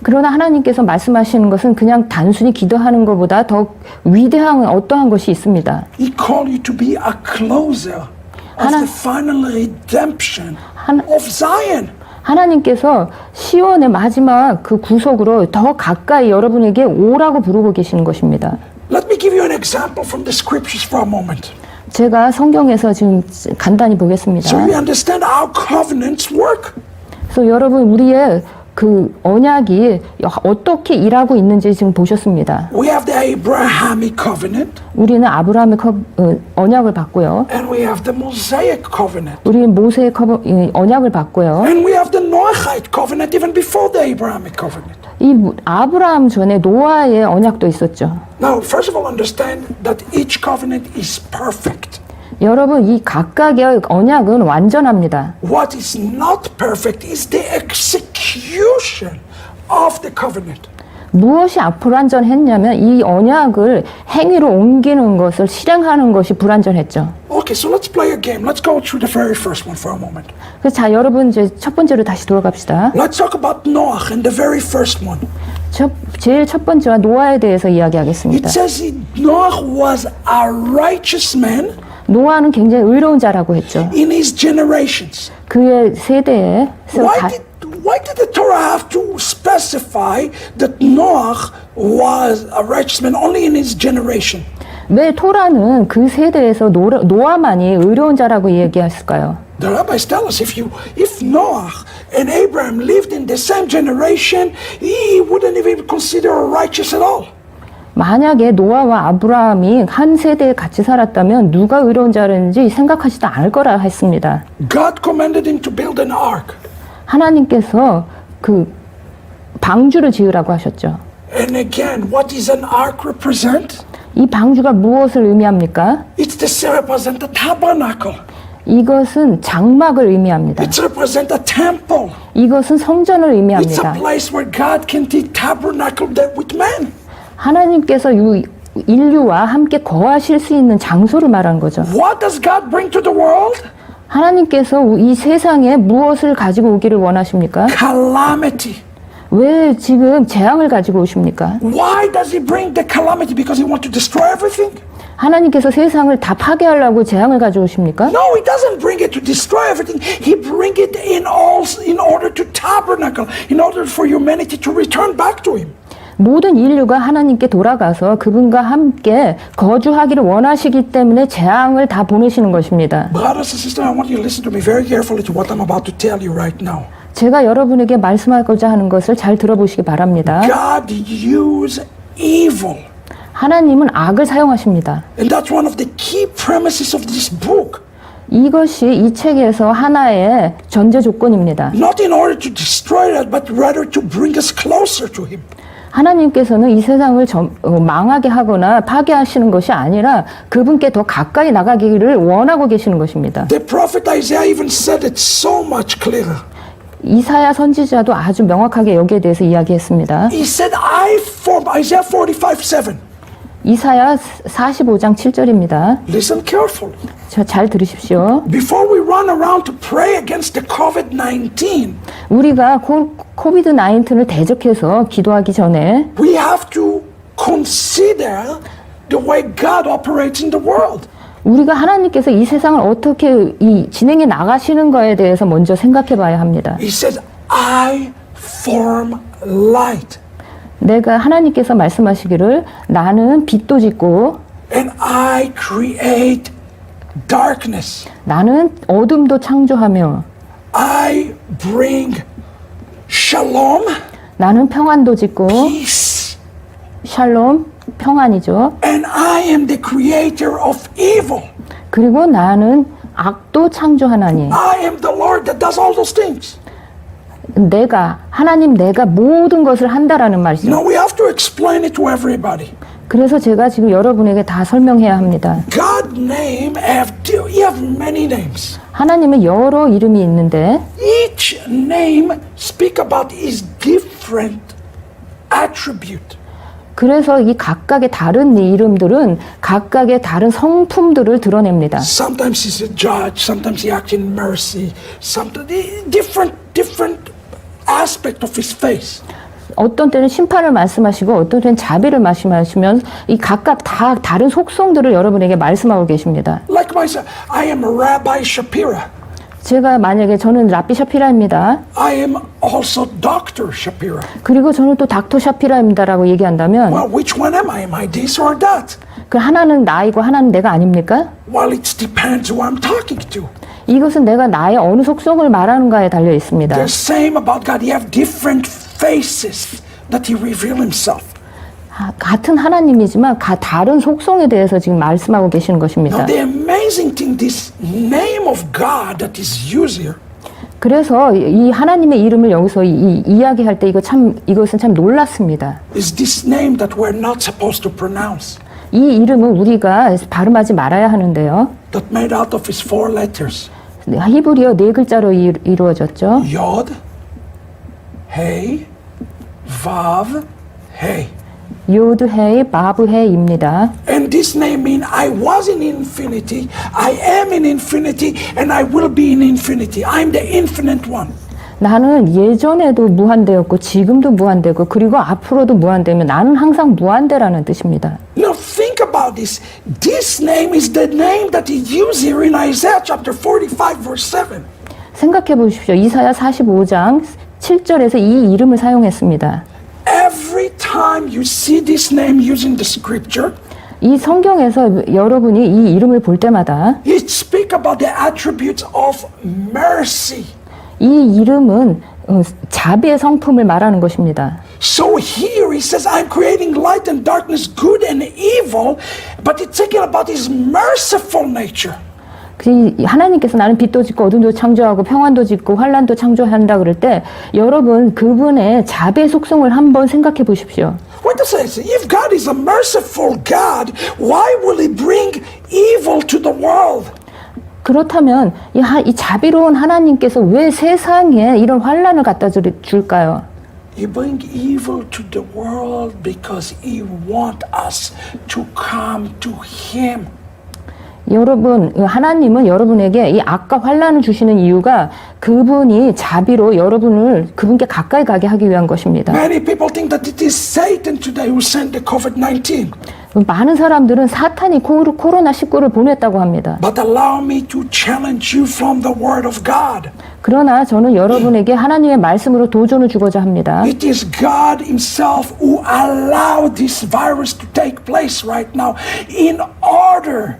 그러나 하나님께서 말씀하시는 것은 그냥 단순히 기도하는 것보다 더 위대한 어떠한 것이 있습니다. He called you to be a closer of the final redemption 하나- of Zion. 하나님께서 시온의 마지막 그 구속으로 더 가까이 여러분에게 오라고 부르고 계시는 것입니다. Let me give you an example from the scriptures for a moment, 제가 성경에서 지금 간단히 so 보겠습니다. you understand how covenants work. 그래서 여러분 우리의 그 언약이 어떻게 일하고 있는지 지금 보셨습니다. We have the Abrahamic covenant 우리는 아브라함의 언약을 받고요. and we have the Mosaic covenant. 우리는 모세의 언약을 받고요. And we have the Noahide covenant even before the Abrahamic covenant. 이 아브라함 전에 노아의 언약도 있었죠. Now, first of all, understand that each covenant is perfect. 여러분 이 각각의 언약은 완전합니다. What is not perfect is the execution of the covenant. 무엇이 불완전했냐면 이 언약을 행위로 옮기는 것을 실행하는 것이 불완전했죠. Okay, so let's play a game. Let's go through the very first one for a moment. 그래서 자 여러분 이제 첫 번째로 다시 돌아갑시다. Let's talk about Noah and the very first one. 제일 첫 번째와 노아에 대해서 It 이야기하겠습니다. says Noah was a righteous man 노아는 굉장히 의로운 자라고 했죠. in his generations. 그의 세대에 Why did the Torah have to specify that Noah was a righteous man only in his generation? 왜 토라는 그 세대에서 노아만이 의로운 자라고 얘기했을까요? The rabbis tell us if Noah and Abraham lived in the same generation, he wouldn't even consider righteous at all. 만약에 노아와 아브라함이 한 세대에 같이 살았다면 누가 의로운 자인지 생각하지도 않을 거라 했습니다. God commanded him to build an ark. 하나님께서 그 방주를 지으라고 하셨죠. And again, what does an ark represent? 이 방주가 무엇을 의미합니까? It's represent the tabernacle. 이것은 장막을 의미합니다. It represent a temple. 이것은 성전을 It's a 의미합니다. place where God can tabernacle there with man. 하나님께서 인류와 함께 거하실 수 있는 장소를 말하는 거죠. What does God bring to the world? 하나님께서 이 세상에 무엇을 가지고 오기를 원하십니까? Calamity. 왜 지금 재앙을 가지고 오십니까? Why does he bring the calamity? Because he wants to destroy everything? 하나님께서 세상을 다 파괴하려고 재앙을 가져오십니까? No, he doesn't bring it to destroy everything. He bring it in order to tabernacle, in order for humanity to return back to him. 모든 인류가 하나님께 돌아가서 그분과 함께 거주하기를 원하시기 때문에 재앙을 다 보내시는 것입니다. Brothers and sisters, I want you to listen to me very carefully to what I'm about to tell you right now. 제가 여러분에게 말씀하고자 하는 것을 잘 들어보시기 바랍니다. God use evil. 하나님은 악을 사용하십니다. And that's one of the key premises of this book. 이것이 이 책에서 하나의 전제 조건입니다. Not in order to destroy it, but rather to bring us closer to him. 하나님께서는 이 세상을 망하게 하거나 파괴하시는 것이 아니라 그분께 더 가까이 나가기를 원하고 계시는 것입니다. The prophet Isaiah even said it so much clearer. 이사야 선지자도 아주 명확하게 여기에 대해서 이야기했습니다. He said, Isaiah 45:7. 이사야 45장 7절입니다. Listen carefully. 잘 들으십시오. Before we run around to pray against the COVID-19, 우리가 코비드 19을 대적해서 기도하기 전에 we have to consider the way God operates in the world. 우리가 하나님께서 이 세상을 어떻게 진행해 나가시는 거에 대해서 먼저 생각해 봐야 합니다. He says, I form light. 내가 하나님께서 말씀하시기를 나는 빛도 짓고 And I create darkness. 나는 어둠도 창조하며 I bring shalom, 나는 평안도 짓고 peace. 샬롬 평안이죠. And I am the creator of evil. 그리고 나는 악도 창조하나니 I am the Lord that does all those things. 하나님 내가 모든 것을 한다라는 말이죠. Now we have to explain it to everybody. 그래서 제가 지금 여러분에게 다 설명해야 합니다. God's name he have many names. 하나님은 여러 이름이 있는데 Each name speak about his different attribute. 그래서 이 각각의 다른 이름들은 각각의 다른 성품들을 드러냅니다. Sometimes he's a judge, sometimes he acts in mercy, sometimes different aspect of his face. 어떤 때는 심판을 말씀하시고 어떤 때는 자비를 말씀하시면 이 각각 다 다른 속성들을 여러분에게 말씀하고 계십니다. Like talk about myself, I am Rabbi Shapira. 제가 만약에 저는 라비 샤피라입니다. I am also Dr. Shapira. 그리고 저는 또 닥터 샤피라입니다라고 얘기한다면 Well, which one am I? Am I this or that? 그 하나는 나이고 하나는 내가 아닙니까? Well, it depends who I'm talking to. 이것은 내가 나의 어느 속성을 말하는가에 달려 있습니다. The same about God. He have different faces that he reveal himself. 같은 하나님이지만 다른 속성에 대해서 지금 말씀하고 계시는 Now, 것입니다. the amazing thing, this name of God that is used here, 그래서 이 하나님의 이름을 여기서 이야기할 때 이것은 참 놀랐습니다. is this name that we're not supposed to pronounce, 이 이름은 우리가 발음하지 말아야 하는데요. that made out of his 4 letters. 히브리어 4글자로 이루어졌죠. Yod, Hey, Vav, Hey. 요드헤이 바브헤이입니다. And this name means I was in infinity, I am in infinity, and I will be in infinity. I'm the infinite one. 나는 예전에도 무한대였고 지금도 무한대고 그리고 앞으로도 무한대면 나는 항상 무한대라는 뜻입니다. Now think about this. This name is the name that he used here in Isaiah chapter 45 verse 7. 생각해 보십시오. 이사야 45장 7절에서 이 이름을 사용했습니다. Every time you see this name used in the scripture, 이 성경에서 여러분이 이 이름을 볼 때마다 it speaks about the attributes of mercy. 이 이름은 자비의 성품을 말하는 것입니다. So here he says, I'm creating light and darkness, good and evil, but it's talking about his merciful nature. 하나님께서 나는 빛도 짓고 어둠도 창조하고 평안도 짓고 환란도 창조한다 그럴 때 여러분 그분의 자비의 속성을 한번 생각해 보십시오. What does it say? If God is a merciful God, why will he bring evil to the world? 그렇다면 이 자비로운 하나님께서 왜 세상에 이런 환란을 갖다 줄까요? He bring evil to the world because he want us to come to him. 여러분, 하나님은 여러분에게 이 악과 환란을 주시는 이유가 그분이 자비로 여러분을 그분께 가까이 가게 하기 위한 것입니다. Many people think that it is Satan today who sent the COVID-19. 많은 사람들은 사탄이 코로나19를 보냈다고 합니다. But allow me to challenge you from the word of God. 그러나 저는 여러분에게 하나님의 말씀으로 도전을 주고자 합니다. It is God himself who allowed this virus to take place right now in order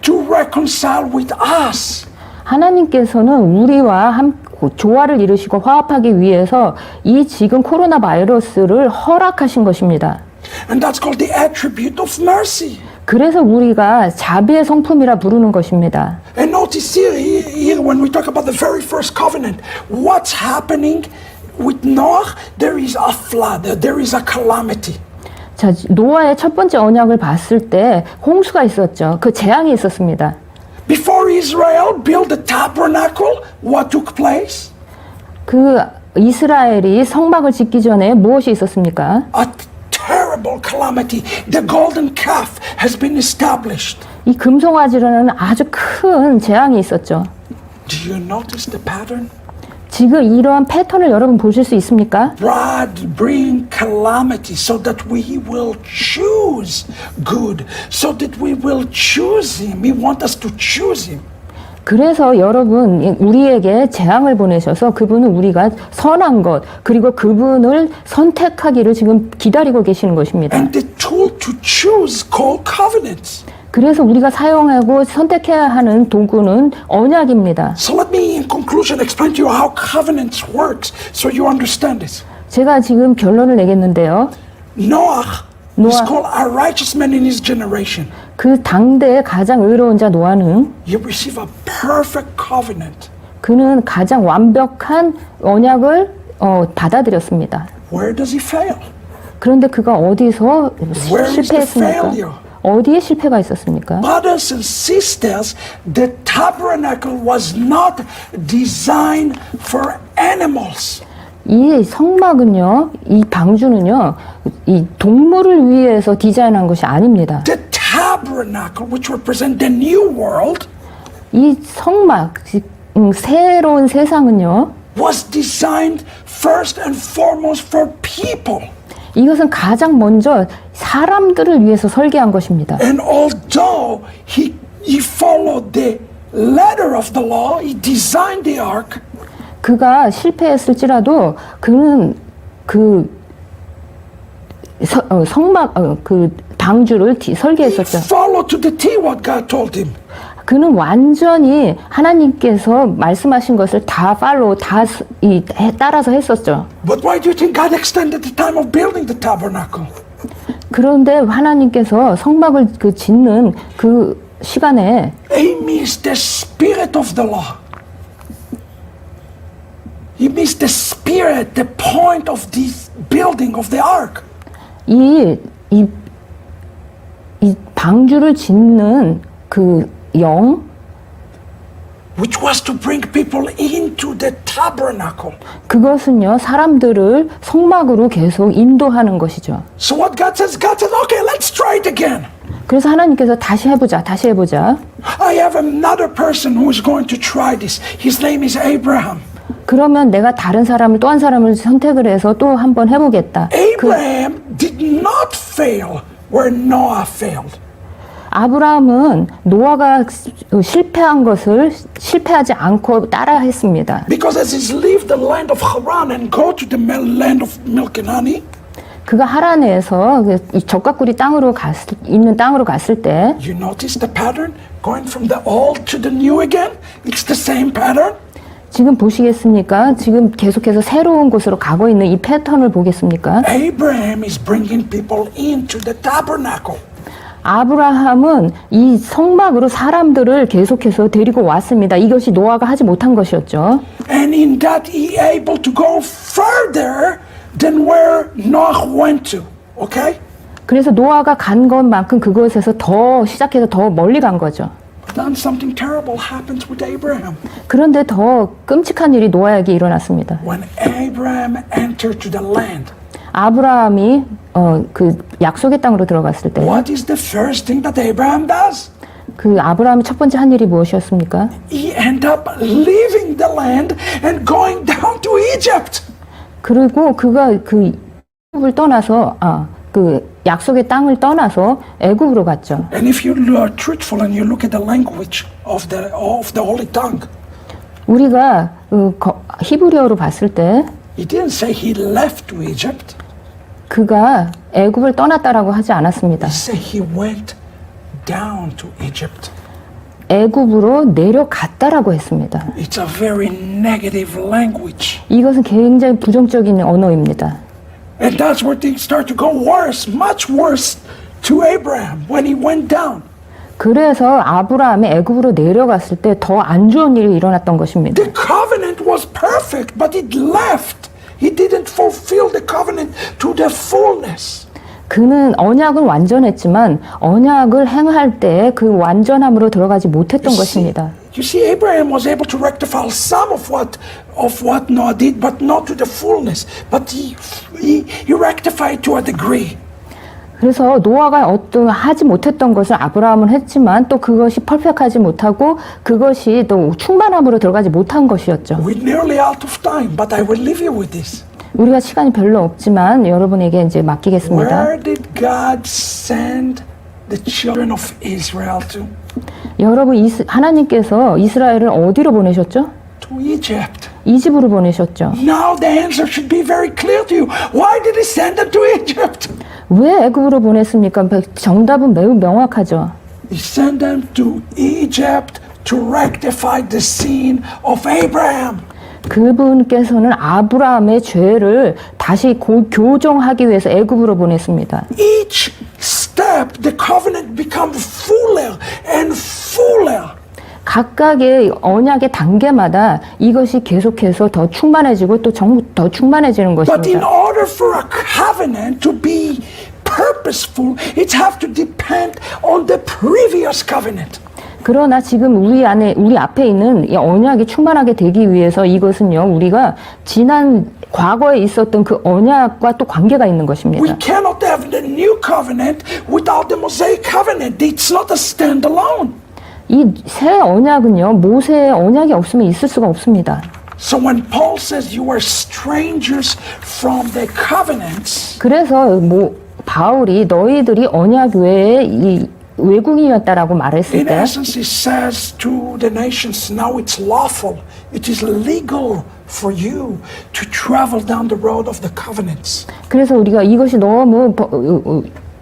to reconcile with us. 하나님께서는 우리와 조화를 이루시고 화합하기 위해서 이 지금 코로나 바이러스를 허락하신 것입니다. And that's called the attribute of mercy. 그래서 우리가 자비의 성품이라 부르는 것입니다. And notice here when we talk about the very first covenant, what's happening with Noah? There is a flood, there is a calamity. 자, 노아의 첫 번째 언약을 봤을 때 홍수가 있었죠. 그 재앙이 있었습니다. Before Israel built the tabernacle, what took place? 그 이스라엘이 성막을 짓기 전에 무엇이 있었습니까? A terrible calamity. The golden calf has been established. 이 금송아지라는 아주 큰 재앙이 있었죠. Do you notice the pattern? 지금 이러한 패턴을 여러분 보실 수 있습니까? God bring calamity so that we will choose good, so that we will choose him. He wants us to choose him. 그래서 여러분 우리에게 재앙을 보내셔서 그분은 우리가 선한 것 그리고 그분을 선택하기를 지금 기다리고 계시는 것입니다. And the tool to choose called covenants. 그래서 우리가 사용하고 선택해야 하는 도구는 언약입니다. So let me in conclusion explain to you how covenants works so you understand this. 제가 지금 결론을 내겠는데요. Noah was Noah. called a righteous man in his generation. 그 당대의 가장 의로운 자 노아는 He received a perfect covenant. 그는 가장 완벽한 언약을 받아들였습니다. Where does he fail? 그런데 그가 어디서 Where is the 실패했습니까? failure? 어디에 실패가 있었습니까? Brothers and sisters, the tabernacle was not designed for animals. 이 성막은요, 이 방주는요, 이 동물을 위해서 디자인한 것이 아닙니다. The tabernacle, which represents the new world, 이 성막, 새로운 세상은요, was designed first and foremost for people. 이것은 가장 먼저 사람들을 위해서 설계한 것입니다. And although he he followed the letter of the law. He designed the ark. 그가 실패했을지라도 그는 그 그 방주를 설계했었죠. Followed to the T what God told him. 그는 완전히 하나님께서 말씀하신 것을 다 따라서 했었죠. But why do you think God extended the time of building the tabernacle? 그런데 하나님께서 성막을 짓는 그 시간에 He missed the spirit of the law. He missed the spirit, the point of this building of the ark. 이 방주를 짓는 그 Which was to bring people into the tabernacle. 그것은요, 사람들을 성막으로 계속 인도하는 것이죠. So what God says, okay, let's try it again. 그래서 하나님께서 다시 해보자. I have another person who is going to try this. His name is Abraham. 그러면 내가 또 한 사람을 선택을 해서 또 한번 해보겠다. Abraham did not fail where Noah failed. 아브라함은 노아가 실패한 것을 실패하지 않고 따라했습니다. Because as he leave the land of Haran and go to the land of milk and honey, 그가 하란에서 이 적과꿀이 있는 땅으로 갔을 때, you notice the pattern going from the old to the new again? It's the same pattern. 지금 보시겠습니까? 지금 계속해서 새로운 곳으로 가고 있는 이 패턴을 보겠습니까? Abraham is bringing people into the tabernacle. 아브라함은 이 성막으로 사람들을 계속해서 데리고 왔습니다. 이것이 노아가 하지 못한 것이었죠. And in that he able to go further than where Noah went to. Okay? 그래서 노아가 간 것만큼 그것에서 시작해서 더 멀리 간 거죠. Then something terrible happens with Abraham. 그런데 더 끔찍한 일이 노아에게 일어났습니다. When Abraham entered to the land, 아브라함이 그 약속의 땅으로 들어갔을 때, what is the first thing that Abraham does? 그 아브라함이 첫 번째 한 일이 무엇이었습니까? He ended up leaving the land and going down to Egypt. 그리고 그가 그 애굽을 떠나서 그 약속의 땅을 떠나서 애굽으로 갔죠. And if you are truthful and you look at the language of the Holy Tongue, 우리가 히브리어로 봤을 때 he didn't say he left to Egypt. 그가 애굽을 떠났다라고 하지 않았습니다. He said he went down to Egypt. 애굽으로 내려갔다라고 했습니다. It's a very negative language. 이것은 굉장히 부정적인 언어입니다. And that's where things start to go worse, much worse to Abraham when he went down. 그래서 아브라함이 애굽으로 내려갔을 때 더 안 좋은 일이 일어났던 것입니다. The covenant was perfect, but it left. He didn't fulfill the covenant to the fullness. 그는 언약은 완전했지만 언약을 행할 때 그 완전함으로 들어가지 못했던 것입니다. You see, Abraham was able to rectify some of what Noah did, but not to the fullness. But he rectified to a degree. 그래서 노아가 하지 못했던 것을 아브라함은 했지만 또 그것이 퍼펙트하지 못하고 그것이 또 충만함으로 들어가지 못한 것이었죠. We're nearly out of time, but I will leave you with this. 우리가 시간이 별로 없지만 여러분에게 이제 맡기겠습니다. Where did God send the children of Israel to? 여러분, 하나님께서 이스라엘을 어디로 보내셨죠? To Egypt. 이집으로 보내셨죠. Now the answer should be very clear to you. Why did he send them to Egypt? 왜 애굽으로 보냈습니까? 정답은 매우 명확하죠. He sent them to Egypt to rectify the sin of Abraham. 그분께서는 아브라함의 죄를 다시 교정하기 위해서 애굽으로 보냈습니다. Each step the covenant becomes fuller and fuller. 각각의 언약의 단계마다 이것이 계속해서 더 충만해지고 또 더 충만해지는 But in 것입니다. order for a covenant to be purposeful, it has to depend on the previous covenant. 그러나 지금 우리 앞에 있는 이 언약이 충만하게 되기 위해서 이것은요, 우리가 지난 과거에 있었던 그 언약과 또 관계가 있는 We 것입니다. cannot have the new covenant without the Mosaic covenant. It's not a standalone. 이 새 언약은요, 모세의 언약이 없으면 있을 수가 없습니다. So when Paul says you are strangers from the covenants, 그래서 바울이 너희들이 언약 외에 이 외국인이었다라고 말했을 In 때 essence, it says to the nations, now it's lawful, it is legal for you to travel down the road of the covenants. 그래서 우리가 이것이 너무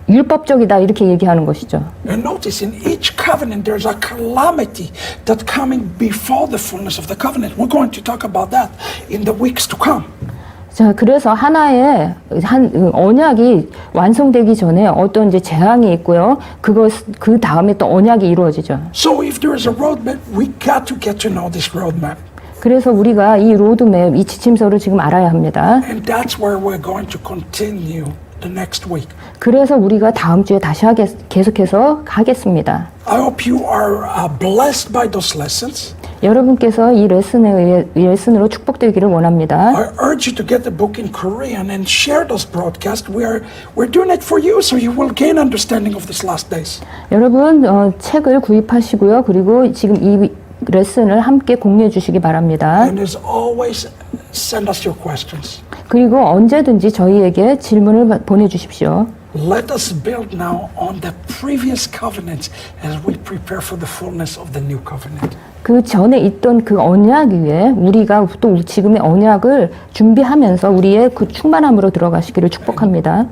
율법적이다 이렇게 얘기하는 것이죠. And notice in each covenant there's a calamity that coming before the fullness of the covenant. We're going to talk about that in the weeks to come. 자, 그래서 하나의 언약이 완성되기 전에 어떤 이제 재앙이 있고요. 그 다음에 또 언약이 이루어지죠. So if there is a roadmap, we got to get to know this roadmap. 그래서 우리가 이 로드맵, 이 지침서를 지금 알아야 합니다. And that's where we're going to continue the next week. 그래서 우리가 다음 주에 다시 계속해서 하겠습니다. I hope you are blessed by those lessons. 여러분께서 이 레슨으로 축복되기를 원합니다. I urge you to get the book in Korean and share those broadcasts. We're doing it for you, so you will gain understanding of these last days. 여러분 책을 구입하시고요. 그리고 지금 이 레슨을 함께 공유해 주시기 바랍니다. And as always, send us your questions. 그리고 언제든지 저희에게 질문을 보내주십시오. Let us build now on the previous covenants as we prepare for the fullness of the new covenant. 그 전에 있던 그 언약 위에 우리가 또 지금의 언약을 준비하면서 우리의 그 충만함으로 들어가시기를 축복합니다.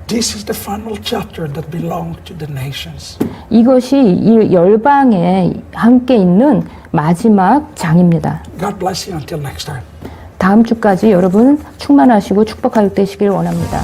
This is the final chapter that belongs to the nations. 이것이 이 열방에 함께 있는 마지막 장입니다. God bless you until next time. 다음 주까지 여러분 충만하시고 축복할 되시길 원합니다.